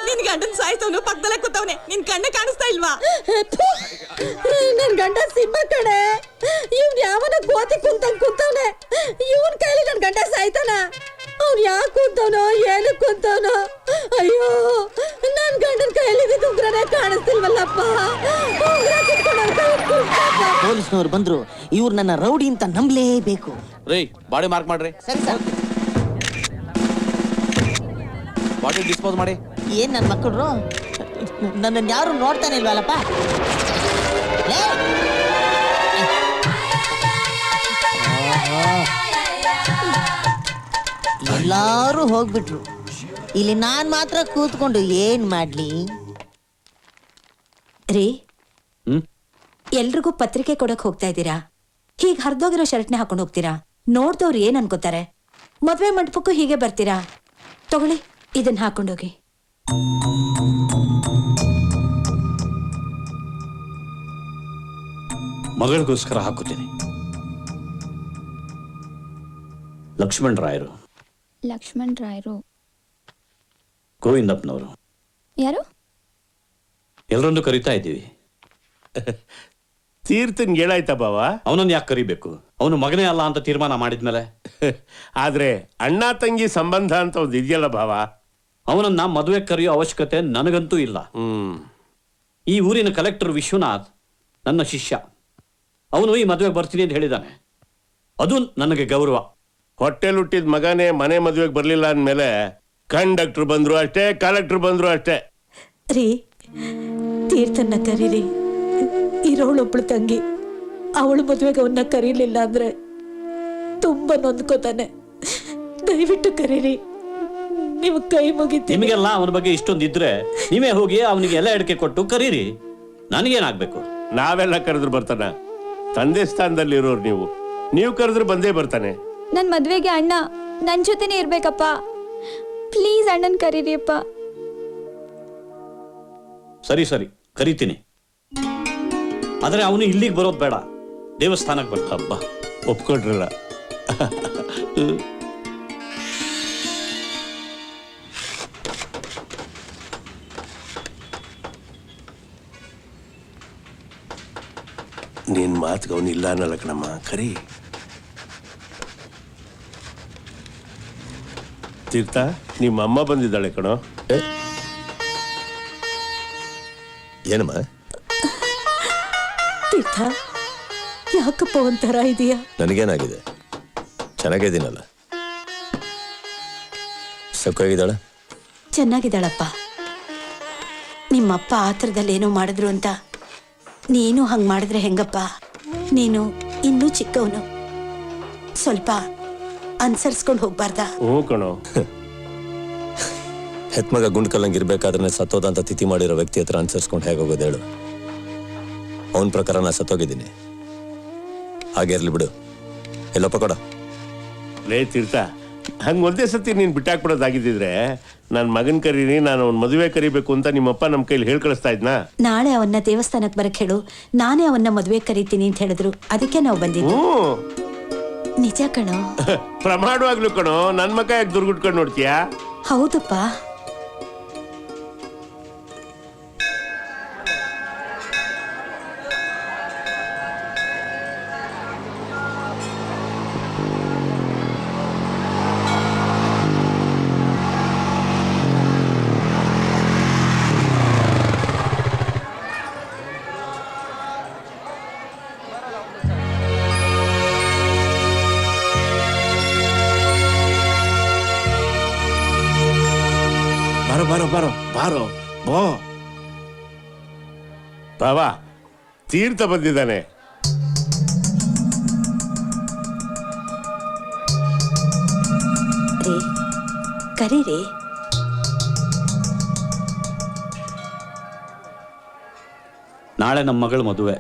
ನಿನ್ ಗಂಡನ್ ಸಾಯ್ತವನು ಪಕ್ಕದಲ್ಲೇ ಕೂತವನೆ, ನಿನ್ ಕಣ್ಣೆ ಕಾಣಿಸ್ತಾ ಇಲ್ವಾ? ನನ್ ಗಂಡ ಸಿಂಹ ಕಣೆ. ಇವ್ನ್ ಯಾವನ ಗೋತಿ ಕುಂತಂಗ್ ಕುಂತವನೆ. ಇವನ್ ಕೈಲಿ ನನ್ ಗಂಡ ಸಾಯ್ತಾನ? ಅವ್ನ್ ಯಾಕೆ ಕುಂತವನೋ, ಏನು ಕುಂತವನೋ? ಅಯ್ಯೋ, ನನ್ ಗಂಡನ್ ಕೈಯಲ್ಲಿ ಉಗ್ರನೇ ಕಾಣಿಸ್ತಿಲ್ವಲ್ಲಪ್ಪ. ಪೊಲೀಸ್ನವ್ರು ಬಂದ್ರು, ಇವ್ರು ನನ್ನ ರೌಡಿ ಅಂತ ನಂಬಲೇಬೇಕು. ರೀ, ಬಾಡಿ ಮಾರ್ಕ್ ಮಾಡ್ರಿ. ಸರಿ ಸರ್. ಬಾಡಿ ಡಿಸ್ಪೋಸ್ ಮಾಡಿ. ಏನ್ ನನ್ ಮಕ್ಕಳು ನನ್ನನ್ನು ಯಾರು ನೋಡ್ತಾನೆ ಇಲ್ವಲ್ಲಪ್ಪ. ಎಲ್ಲಾರು ಹೋಗ್ಬಿಟ್ರು, ಇಲ್ಲಿ ನಾನ್ ಮಾತ್ರ ಕೂತ್ಕೊಂಡು ಏನ್ ಮಾಡ್ಲಿ? ರೀ, ಎಲ್ರಿಗೂ ಪತ್ರಿಕೆ ಕೊಡಕ್ ಹೋಗ್ತಾ ಇದ್ದೀರಾ? ಹೀಗ್ ಹರಿದೋಗಿರೋ ಶರ್ಟ್ನೆ ಹಾಕೊಂಡು ಹೋಗ್ತೀರಾ? ನೋಡ್ದವ್ರು ಏನ್ ಅನ್ಕೋತಾರೆ? ಮದ್ವೆ ಮಂಟಪಕ್ಕೂ ಹೀಗೆ ಬರ್ತೀರಾ? ತಗೊಳ್ಳಿ, ಇದನ್ನ ಹಾಕೊಂಡೋಗಿ. ಮಗಳಿಗೋಸ್ಕರ ಹಾಕುತ್ತೀನಿ. ಲಕ್ಷ್ಮಣ್ ರಾಯರು. ಲಕ್ಷ್ಮಣ್ ರಾಯರು ಗೋವಿಂದಪ್ಪನವರು. ಯಾರು? ಎಲ್ಲರನ್ನೂ ಕರಿತಾ ಇದ್ದೀವಿ. ತೀರ್ಥನ್ ಹೇಳಾಯ್ತಾ ಬಾವ? ಅವನನ್ನು ಯಾಕೆ ಕರಿಬೇಕು? ಅವನು ಮಗನೇ ಅಲ್ಲ ಅಂತ ತೀರ್ಮಾನ ಮಾಡಿದ್ಮೇಲೆ. ಆದ್ರೆ ಅಣ್ಣ ತಂಗಿ ಸಂಬಂಧ ಅಂತ ಒಂದು ಇದೆಯಲ್ಲ ಭಾವ, ಅವನನ್ನ ಮದುವೆ ಕರೆಯೋ ಅವಶ್ಯಕತೆ ನನಗಂತೂ ಇಲ್ಲ. ಈ ಊರಿನ ಕಲೆಕ್ಟರ್ ವಿಶ್ವನಾಥ್ ನನ್ನ ಶಿಷ್ಯ. ಅವನು ಈ ಮದುವೆಗೆ ಬರ್ತೀನಿ ಅಂತ ಹೇಳಿದ್ದಾನೆ. ಅದು ನನಗೆ ಗೌರವ. ಹೊಟ್ಟೆಲ್ ಹುಟ್ಟಿದ ಮಗನೇ ಮನೆ ಮದುವೆಗೆ ಬರ್ಲಿಲ್ಲ ಅಂದ್ಮೇಲೆ ಕಂಡಕ್ಟರ್ ಬಂದ್ರು ಅಷ್ಟೇ, ಕಲೆಕ್ಟರ್ ಬಂದ್ರು ಅಷ್ಟೇ. ರೀ, ತೀರ್ಥನ್ನ ಕರೀರಿ. ಇರೋಳೊಬ್ಳು ತಂಗಿ, ಅವಳು ಮದುವೆಗೆ ಅವನ್ನ ಕರೀಲಿಲ್ಲ ಅಂದ್ರೆ ತುಂಬಾ ನೊಂದ್ಕೋತಾನೆ. ದಯವಿಟ್ಟು ಕರೀರಿ, ನೀವು ಕೈ ಮುಗಿತೀನಿ. ನಿಮಗೆಲ್ಲ ಅವನ ಬಗ್ಗೆ ಇಷ್ಟೊಂದಿದ್ರೆ ನೀವೇ ಹೋಗಿ ಅವನಿಗೆ ಎಲ್ಲ ಎಡಕೆ ಕೊಟ್ಟು ಕರೀರಿ. ನನಗೇನಾಗ್ಬೇಕು? ನಾವೆಲ್ಲ ಕರೆದ್ರು ಬರ್ತಾನ? ತಂದೆ ಸ್ಥಾನದಲ್ಲಿ ಇರೋರು ನೀವು ಕರೆದ್ರು ಬಂದೇ ಬರ್ತಾನೆ. ನನ್ ಮದ್ವೆಗೆ ಅಣ್ಣ ನನ್ ಜೊತೆನೆ ಇರ್ಬೇಕಪ್ಪ. ಪ್ಲೀಸ್ ಅಣ್ಣನ್ ಕರೀರಿಯಪ್ಪ. ಸರಿ ಸರಿ, ಕರಿತೀನಿ. ಆದ್ರೆ ಅವನು ಇಲ್ಲಿಗೆ ಬರೋದು ಬೇಡ, ದೇವಸ್ಥಾನಕ್ಕೆ ಬರ್ತಾ. ಹಬ್ಬ ಒಪ್ಕೊಟ್ರಲ್ಲ. ನನ್ನ ಮಾತಿಗೆ ಅವನು ಇಲ್ಲ ಅನ್ನಲ್ಲ ಕಣಮ್ಮ. ಕರಿ ತೀರ್ಥ, ನಿಮ್ಮ ಅಮ್ಮ ಬಂದಿದ್ದಾಳೆ ಕಣೋ. ಏನಮ್ಮ? ತೀರ್ಥ, ಯಾಕಪ್ಪ ಒಂಥರ ಇದೆಯಾ? ನನಗೇನಾಗಿದೆ? ಚೆನ್ನಾಗಿದ್ದೀನಲ್ಲ. ಸಕ್ಕಾಗಿದ್ದಾಳ? ಚೆನ್ನಾಗಿದ್ದಾಳಪ್ಪ. ನಿಮ್ಮಪ್ಪ ಆತರದಲ್ಲಿ ಏನೋ ಮಾಡಿದ್ರು ಅಂತ ನೀನು ಹಂಗ್ ಮಾಡಿದ್ರೆ ಹೆಂಗಪ್ಪ? ನೀನು ಇನ್ನೂ ಚಿಕ್ಕವನು, ಸ್ವಲ್ಪ ಅನ್ಸರ್ಸ್ಕೊಂಡು ಹೋಗ್ಬಾರ್ದ? ಹ್ಞೂ ಕಣೋ. ಹೆತ್ಮಗ ಗುಂಡ್ ಕಲ್ಲಂಗಿರ್ಬೇಕಾದ್ರೆ ಸತ್ತೋದಂತ ತಿಥಿ ಮಾಡಿರೋ ವ್ಯಕ್ತಿ ಹತ್ರ ಅನ್ಸರ್ಸ್ಕೊಂಡು ಹೇಗೆ ಹೋಗೋದು ಹೇಳು? ಅವನ ಪ್ರಕಾರ ನಾ ಸತ್ತೋಗಿದ್ದೀನಿ. ಹಾಗೆ ಇರ್ಲಿ ಬಿಡು. ಎಲ್ಲಪ್ಪ ಕೊಡ. ಲೇ ತೀರ್ಥ, ಹಂಗೆ ಒಂದೇ ಸತಿ ನೀನು ಬಿಟ್ಟಾಕ್ಬಿಡೋದಾಗಿದ್ದಿದ್ರೆ ನನ್ನ ಮಗನ ಕರೀನಿ, ನಾನು ಅವ್ನ ಮದುವೆ ಕರಿಬೇಕು ಅಂತ ನಿಮ್ಮಪ್ಪ ನಮ್ಮ ಕೈಲಿ ಹೇಳಿ ಕಳಿಸ್ತಾ ಇದ್ನಾ? ನಾಳೆ ಅವನ್ನ ದೇವಸ್ಥಾನಕ್ಕೆ ಬರಕ್ ಹೇಳು, ನಾನೇ ಅವನ್ನ ಮದುವೆ ಕರಿತೀನಿ ಅಂತ ಹೇಳಿದ್ರು, ಅದಕ್ಕೆ ನಾವು ಬಂದಿದ್ವಿ. ನಿಜ ಕಣೋ. ಪ್ರಮಾಣವಾಗ್ಲು ಕಣೋ. ನನ್ನ ಮಗ ಯಾಕೆ ದುರ್ಗುಟ್ಕೊಂಡು ನೋಡ್ತೀಯಾ? ಹೌದಪ್ಪ. ಬಾರೋ ಬಾರೋ ಬಾರೋ ಬೋ. ಬಾಬಾ, ತೀರ್ಥ ಬಂದಿದ್ದಾನೆ. ಕರೀರಿ. ನಾಳೆ ನಮ್ಮ ಮಗಳ ಮದುವೆ.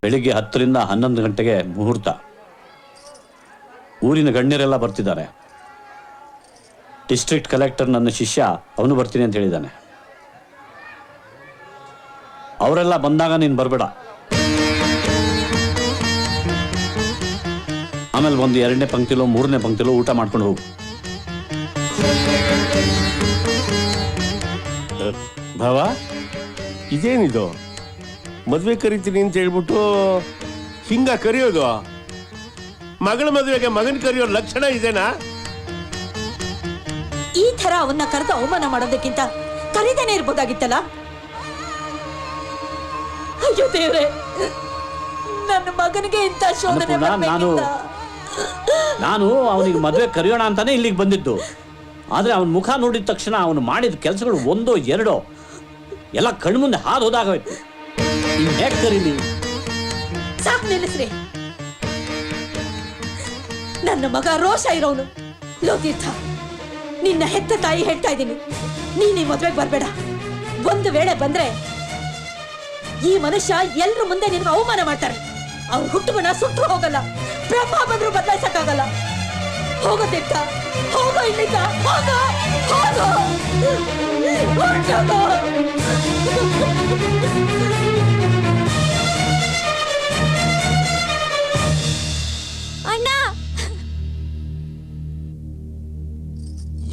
ಬೆಳಿಗ್ಗೆ 10 ರಿಂದ 11 ಗಂಟೆಗೆ ಮುಹೂರ್ತ. ಊರಿನ ಗಣ್ಯರೆಲ್ಲ ಬರ್ತಿದ್ದಾರೆ. ಡಿಸ್ಟ್ರಿಕ್ಟ್ ಕಲೆಕ್ಟರ್ ನನ್ನ ಶಿಷ್ಯ, ಅವನು ಬರ್ತೀನಿ ಅಂತ ಹೇಳಿದ್ದಾನೆ. ಅವರೆಲ್ಲ ಬಂದಾಗ ನೀನು ಬರಬೇಡ. ಆಮೇಲೆ ಒಂದು 2ನೇ ಪಂಕ್ತಿಲೋ 3ನೇ ಪಂಕ್ತಿಲೋ ಊಟ ಮಾಡ್ಕೊಂಡು ಹೋಗು. ಭಾವ, ಇದೇನಿದು? ಮದುವೆ ಕರಿತೀನಿ ಅಂತ ಹೇಳ್ಬಿಟ್ಟು ಹಿಂಗ ಕರೆಯೋದು? ಮಗಳ ಮದುವೆಗೆ ಮಗನ ಕರೆಯೋ ಲಕ್ಷಣ ಇದೇನಾ? ಈ ತರ ಅವನ್ನ ಕರೆದು ಅವಮಾನ ಮಾಡೋದಕ್ಕಿಂತ ಕರೀದೇನೆ ಇರ್ಬೋದಾಗಿತ್ತಲ್ಲ. ಅಯ್ಯೋ ದೇವ್ರೆ, ನನ್ನ ಮಗನಿಗೆ ಇಂಥ ಶೋಧನೆ ನಾನು ಅವನಿಗೆ ಮದುವೆ ಕರೆಯೋಣ ಅಂತಾನೆ ಇಲ್ಲಿಗೆ ಬಂದಿದ್ದು. ಆದ್ರೆ ಅವನ ಮುಖ ನೋಡಿದ ತಕ್ಷಣ ಅವನು ಮಾಡಿದ ಕೆಲಸಗಳು 1 2 ಎಲ್ಲ ಕಣ್ಮುಂದೆ ಹಾದು ಹೋದಾಗೋಯ್ತು. ಇನ್ ಹೇಗೆ ಕರೀಲಿ? ಸಾಕು, ನಿಲ್ಲಿಸ್ರಿ. ನನ್ನ ಮಗ ರೋಷ ಇರೋನು. ಲೋತೀರ್ಥ, ನಿನ್ನ ಹೆತ್ತ ತಾಯಿ ಹೇಳ್ತಾ ಇದ್ದೀನಿ, ನೀನ್ ಈ ಮದ್ವೆಗೆ ಬರ್ಬೇಡ. ಒಂದು ವೇಳೆ ಬಂದ್ರೆ ಈ ಮನುಷ್ಯ ಎಲ್ರ ಮುಂದೆ ನಿನ್ಗೆ ಅವಮಾನ ಮಾಡ್ತಾರೆ. ಅವ್ರ ಹುಟ್ಟುಗುಣ ಸುಟ್ಟು ಹೋಗಲ್ಲ, ಬ್ರಹ್ಮ ಬಂದ್ರು ಬದಲಾಯಿಸಕ್ಕಾಗಲ್ಲ. ಹೋಗೋ ತೀರ್ಥ, ಹೋಗೋ ಇಲ್ಲಿಂದ, ಹೋಗೋ ಹೋಗೋ ಹೊರ್ಟೋಗೋ. ಅಣ್ಣ,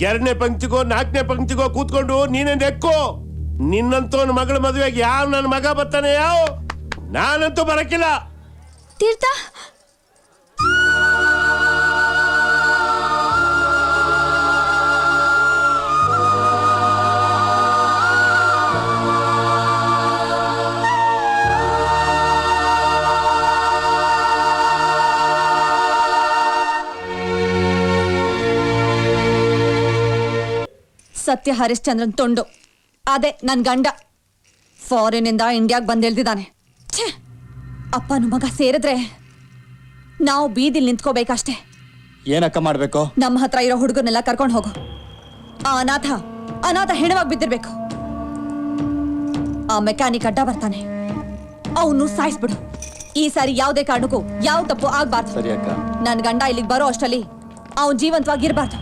2ನೇ ಪಂಕ್ತಿಗೋ 4ನೇ ಪಂಕ್ತಿಗೋ ಕೂತ್ಕೊಂಡು ನೀನೇ ನೆಕ್ಕೋ. ನಿನ್ನಂತೂ ಮಗಳ ಮದುವೆಗೆ ಯಾವ ನನ್ನ ಮಗ ಬರ್ತಾನೆ? ಯಾವ? ನಾನಂತೂ ಬರಕ್ಕಿಲ್ಲ. ತೀರ್ಥ, ಸತ್ಯ ಹರಿಶ್ಚಂದ್ರನ್ ತೊಂಡು ಅದೇ ನನ್ ಗಂಡ. ಫಾರಿನಿಂದ ಇಂಡಿಯಾಗ್ ಬಂದಿಳ್ದಿದ್ದಾನೆ. ಅಪ್ಪನ ಮಗ ಸೇರಿದ್ರೆ ನಾವು ಬೀದಿಲ್ ನಿಂತ್ಕೋಬೇಕಷ್ಟೇ. ಏನಕ್ಕ ಮಾಡ್ಬೇಕು? ನಮ್ಮ ಹತ್ರ ಇರೋ ಹುಡುಗರ್ನೆಲ್ಲ ಕರ್ಕೊಂಡು ಹೋಗು. ಆ ಅನಾಥ ಹೆಣವಾಗಿ ಬಿದ್ದಿರ್ಬೇಕು. ಆ ಮೆಕ್ಯಾನಿಕ್ ಅಡ್ಡ ಬರ್ತಾನೆ, ಅವನು ಸಾಯಿಸ್ಬಿಡು. ಈ ಸಾರಿ ಯಾವುದೇ ಕಾರಣಕ್ಕೂ ಯಾವ ತಪ್ಪು ಆಗ್ಬಾರ್ದು. ಸರಿ ಅಕ್ಕ. ನನ್ ಗಂಡ ಇಲ್ಲಿಗೆ ಬರೋ ಅಷ್ಟರಲ್ಲಿ ಅವನು ಜೀವಂತವಾಗಿರ್ಬಾರ್ದು.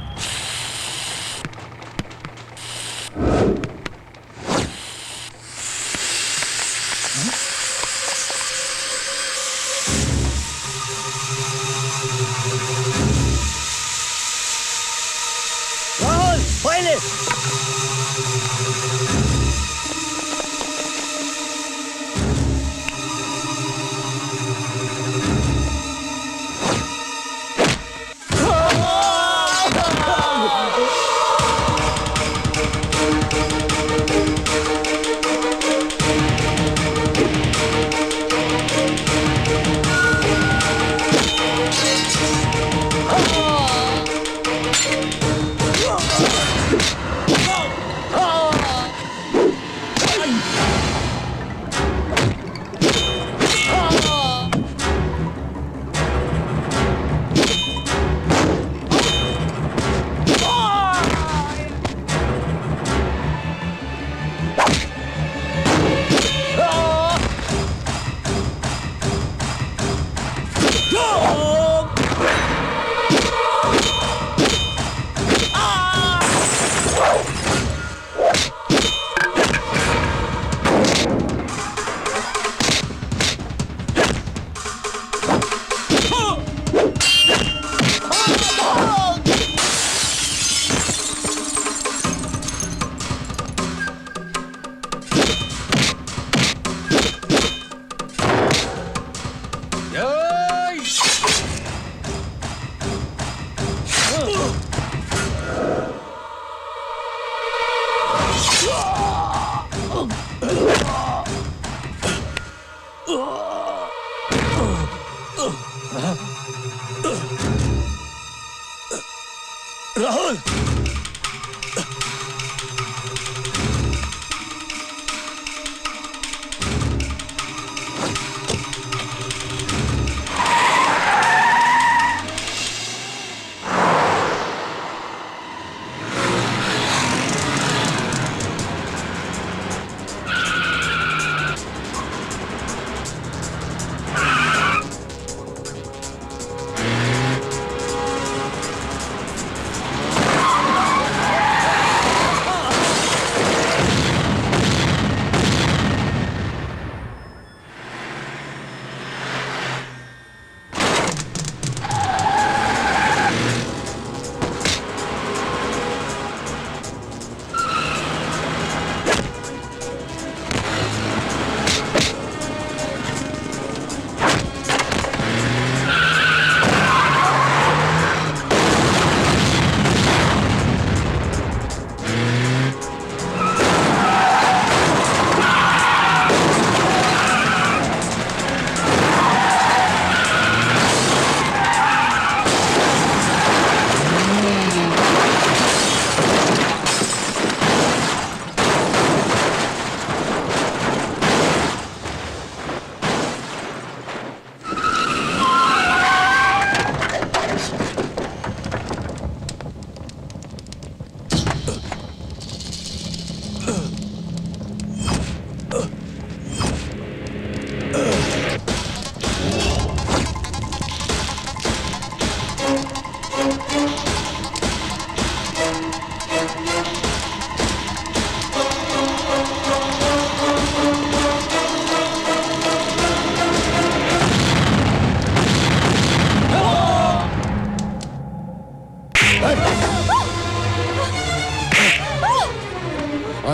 ರಾಹುಲ್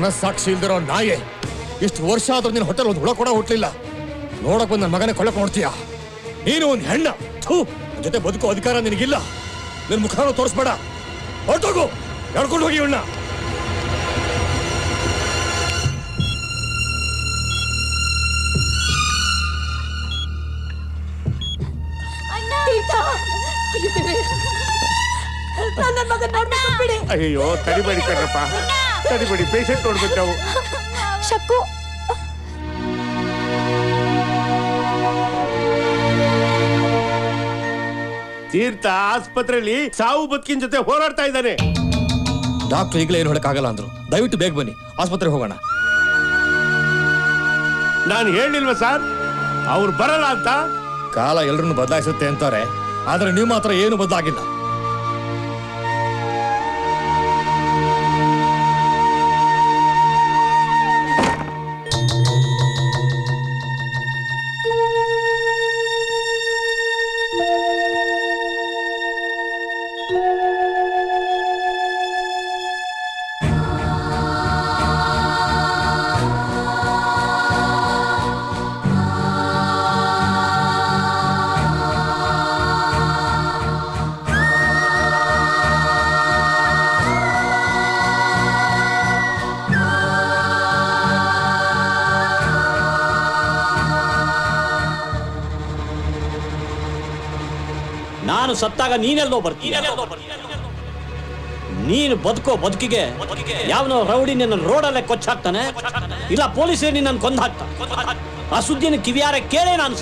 ಮನಸ್ಸಾಕ್ಷಿ ಇಲ್ದಿರೋ ನಾಯೆ, ಇಷ್ಟು ವರ್ಷ ಆದ್ರೂ ನಿನ್ನ ಹೋಟೆಲ್ ಒಂದು ಹುಳ ಕೂಡ ಹುಟ್ಲಿಲ್ಲ. ನೋಡಕ್ ಬಂದ್ ನನ್ನ ಮಗನೇ ಕೊಳ್ಳಕ್ ನೋಡ್ತೀಯ. ನೀನು ಒಂದು ಹೆಣ್ಣ. ನನ್ನ ಜೊತೆ ಬದುಕೋ ಅಧಿಕಾರ ನಿನಗಿಲ್ಲ. ನಿನ್ ಮುಖನೂ ತೋರಿಸ್ಬೇಡ. ಹೊರಟೋಗು, ಎಳ್ಕೊಂಡು ಹೋಗಿ ಇವನ್ನ. ಅಯ್ಯೋ ತಡಿಬೇಡಿ ಕಣ್ರಪ್ಪ, ತಡಿಬೇಡಿ, ಪೇಷಂಟ್ ನೋಡ್ಬೇಕು ನಾವು. ಶಕ್ಕು, ತೀರ್ಥ ಆಸ್ಪತ್ರೆಯಲ್ಲಿ ಸಾವು ಬದುಕಿನ ಜೊತೆ ಹೋರಾಡ್ತಾ ಇದ್ದಾನೆ. ಡಾಕ್ಟರ್ ಈಗಲೇ ಏನು ಹೇಳಕ್ಕಾಗಲ್ಲ ಅಂದ್ರು. ದಯವಿಟ್ಟು ಬೇಗ ಬನ್ನಿ, ಆಸ್ಪತ್ರೆಗೆ ಹೋಗೋಣ. ನಾನು ಹೇಳಿಲ್ವ ಸರ್ ಅವ್ರು ಬರಲ್ಲ ಅಂತ? ಕಾಲ ಎಲ್ಲರನ್ನು ಬದಲಾಯಿಸುತ್ತೆ ಅಂತಾರೆ, ಆದ್ರೆ ನೀವು ಮಾತ್ರ ಏನು ಬದಲಾಗಿಲ್ಲ. ನಾನು ಸತ್ತಾಗ ನೀನೆಲ್ಲೋ ಬರ್ತೀಯ. ನೀನು ಬದುಕೋ ಬದುಕಿಗೆ ಯಾವನೋ ರೌಡಿ ನಿನ್ನ ರೋಡಲ್ಲೇ ಕೊಚ್ಚಾಕ್ತಾನೆ, ಇಲ್ಲ ಪೊಲೀಸರೇ ನಿನ್ನನ್ನು ಕೊಂದು ಹಾಕ್ತಾನೆ. ಆ ಸುದ್ದಿಯನ್ನು ಕಿವಿಯಾರ ಕೇಳೇ ನಾನು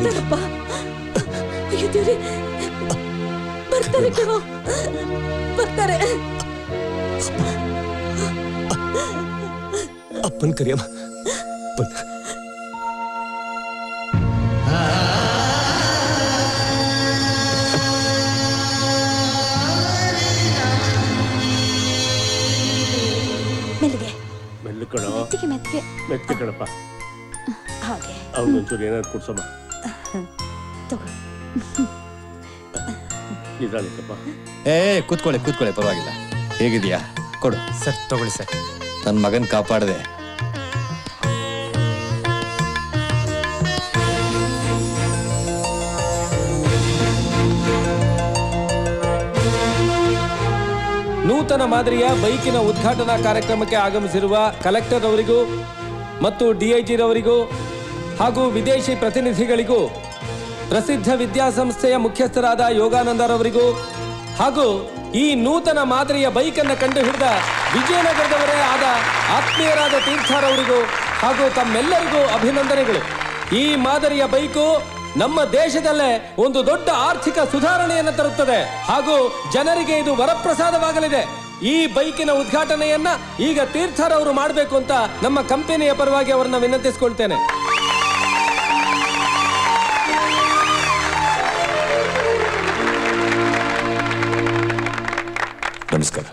ಬರ್ತಾರಪ್ಪ. ಅಯ್ಯೋ ದೇವ್ರೇ, ಬರ್ತಾರೆ ಕಣೋ, ಬರ್ತಾರೆ. ಅಪ್ಪನ್ ಕರಿಯಮ್ಮ. ಮೆಲ್ಲಿಗೆ ಮೆಲ್ಲು ಕಣೋ, ಮೆತ್ತಿಗೆ ಮೆತ್ತಿಗೆ. ಮೆತ್ತಿ ಕಣಪ್ಪ. ಹಾಗೆ ಅವನೊಂಚೂರು ಏನಾದ್ರು ಕುಡ್ಸಮ್ಮ. ತಗೋ. ನಿಧಾನಕ್ಕಪ್ಪ. ಕೂತ್ಕೊಳ್ಳಿ ಪರವಾಗಿಲ್ಲ. ಹೇಗಿದೆಯಾ? ಕೊಡು ಸರ್ ತಗೊಳ್ಳಿ ಸರ್. ನನ್ನ ಮಗನ್ ಕಾಪಾಡದೆ. ನೂತನ ಮಾದರಿಯ ಬೈಕಿನ ಉದ್ಘಾಟನಾ ಕಾರ್ಯಕ್ರಮಕ್ಕೆ ಆಗಮಿಸಿರುವ ಕಲೆಕ್ಟರ್ ಅವರಿಗೂ ಮತ್ತು ಡಿಐಜಿ ರವರಿಗೂ ಹಾಗೂ ವಿದೇಶಿ ಪ್ರತಿನಿಧಿಗಳಿಗೂ, ಪ್ರಸಿದ್ಧ ವಿದ್ಯಾಸಂಸ್ಥೆಯ ಮುಖ್ಯಸ್ಥರಾದ ಯೋಗಾನಂದರವರಿಗೂ ಹಾಗೂ ಈ ನೂತನ ಮಾದರಿಯ ಬೈಕನ್ನು ಕಂಡು ಹಿಡಿದ ವಿಜಯನಗರದವರೇ ಆದ ಆತ್ಮೀಯರಾದ ತೀರ್ಥರವರಿಗೂ ಹಾಗೂ ತಮ್ಮೆಲ್ಲರಿಗೂ ಅಭಿನಂದನೆಗಳು. ಈ ಮಾದರಿಯ ಬೈಕು ನಮ್ಮ ದೇಶದಲ್ಲೇ ಒಂದು ದೊಡ್ಡ ಆರ್ಥಿಕ ಸುಧಾರಣೆಯನ್ನು ತರುತ್ತದೆ ಹಾಗೂ ಜನರಿಗೆ ಇದು ವರಪ್ರಸಾದವಾಗಲಿದೆ. ಈ ಬೈಕಿನ ಉದ್ಘಾಟನೆಯನ್ನ ಈಗ ತೀರ್ಥರವರು ಮಾಡಬೇಕು ಅಂತ ನಮ್ಮ ಕಂಪನಿಯ ಪರವಾಗಿ ಅವರನ್ನ ವಿನಂತಿಸಿಕೊಳ್ತೇನೆ. ನಮಸ್ಕಾರ.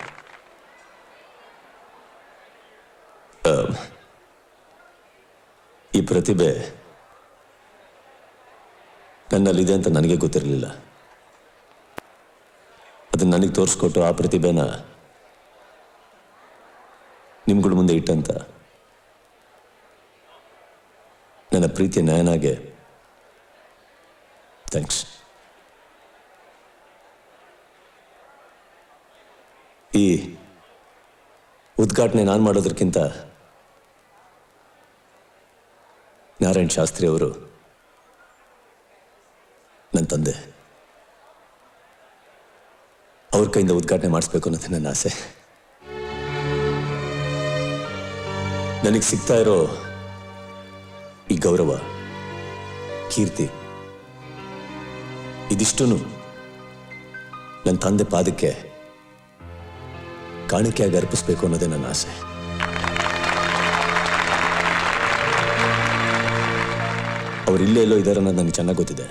ಈ ಪ್ರತಿಭೆ ನನ್ನಲ್ಲಿದೆ ಅಂತ ನನಗೆ ಗೊತ್ತಿರಲಿಲ್ಲ. ಅದನ್ನ ನನಗೆ ತೋರಿಸ್ಕೊಟ್ಟು ಆ ಪ್ರತಿಭೆನ ನಿಮ್ಗಳ ಮುಂದೆ ಇಟ್ಟಂತ ನನ್ನ ಪ್ರೀತಿಯ ನಯನಾಗೆ ಥ್ಯಾಂಕ್ಸ್. ಈ ಉದ್ಘಾಟನೆ ನಾನು ಮಾಡೋದಕ್ಕಿಂತ ನಾರಾಯಣ್ ಶಾಸ್ತ್ರಿ ಅವರು ನನ್ನ ತಂದೆ, ಅವ್ರ ಕೈಯಿಂದ ಉದ್ಘಾಟನೆ ಮಾಡಿಸ್ಬೇಕು ಅನ್ನೋದು ನನ್ನ ಆಸೆ. ನನಗೆ ಸಿಗ್ತಾ ಇರೋ ಈ ಗೌರವ, ಕೀರ್ತಿ, ಇದಿಷ್ಟೂ ನನ್ನ ತಂದೆ ಪಾದಕ್ಕೆ ಕಾಣಿಕೆಯಾಗಿ ಅರ್ಪಿಸ್ಬೇಕು ಅನ್ನೋದೇ ನನ್ನ ಆಸೆ. ಅವ್ರು ಇಲ್ಲೇ ಎಲ್ಲೋ ಇದ್ದಾರೆ ಅನ್ನೋದು ನನಗೆ ಚೆನ್ನಾಗಿ ಗೊತ್ತಿದೆ.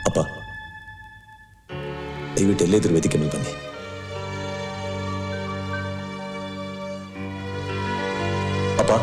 ಅಪ್ಪ, ದಯವಿಟ್ಟು ಎಲ್ಲೇದ್ರ ವೇದಿಕೆ ಮೇಲೆ ಬನ್ನಿ. ಅಪ್ಪ,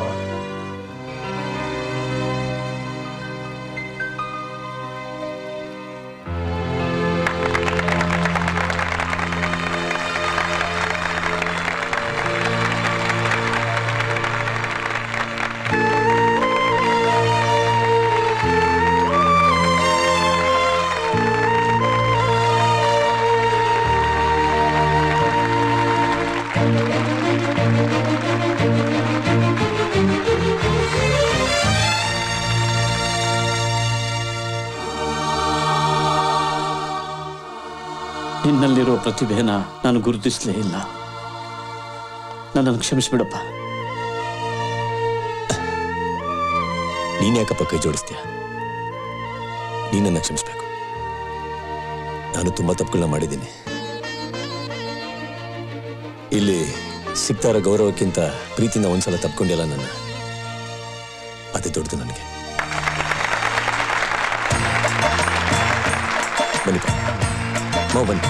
ನಿನ್ನಲ್ಲಿರೋ ಪ್ರತಿಭೆನ ನಾನು ಗುರುತಿಸಲೇ ಇಲ್ಲ. ನನ್ನನ್ನು ಕ್ಷಮಿಸ್ಬಿಡಪ್ಪ. ನೀನ್ ಯಾಕಪ್ಪ ಕೈ ಜೋಡಿಸ್ತೀಯ? ನೀನನ್ನ ಕ್ಷಮಿಸ್ಬೇಕು. ನಾನು ತುಂಬಾ ತಪ್ಪುಗಳನ್ನ ಮಾಡಿದ್ದೀನಿ. ಇಲ್ಲಿ ಸಿಗ್ತಾ ಇರೋ ಗೌರವಕ್ಕಿಂತ ಪ್ರೀತಿನ ಒಂದ್ಸಲ ತಪ್ಕೊಂಡಿಲ್ಲ ನನ್ನ. ಅದೇ ದೊಡ್ಡದು ನನಗೆ. ಬನ್ನಿಪ್ಪ, ಬನ್ನಿ.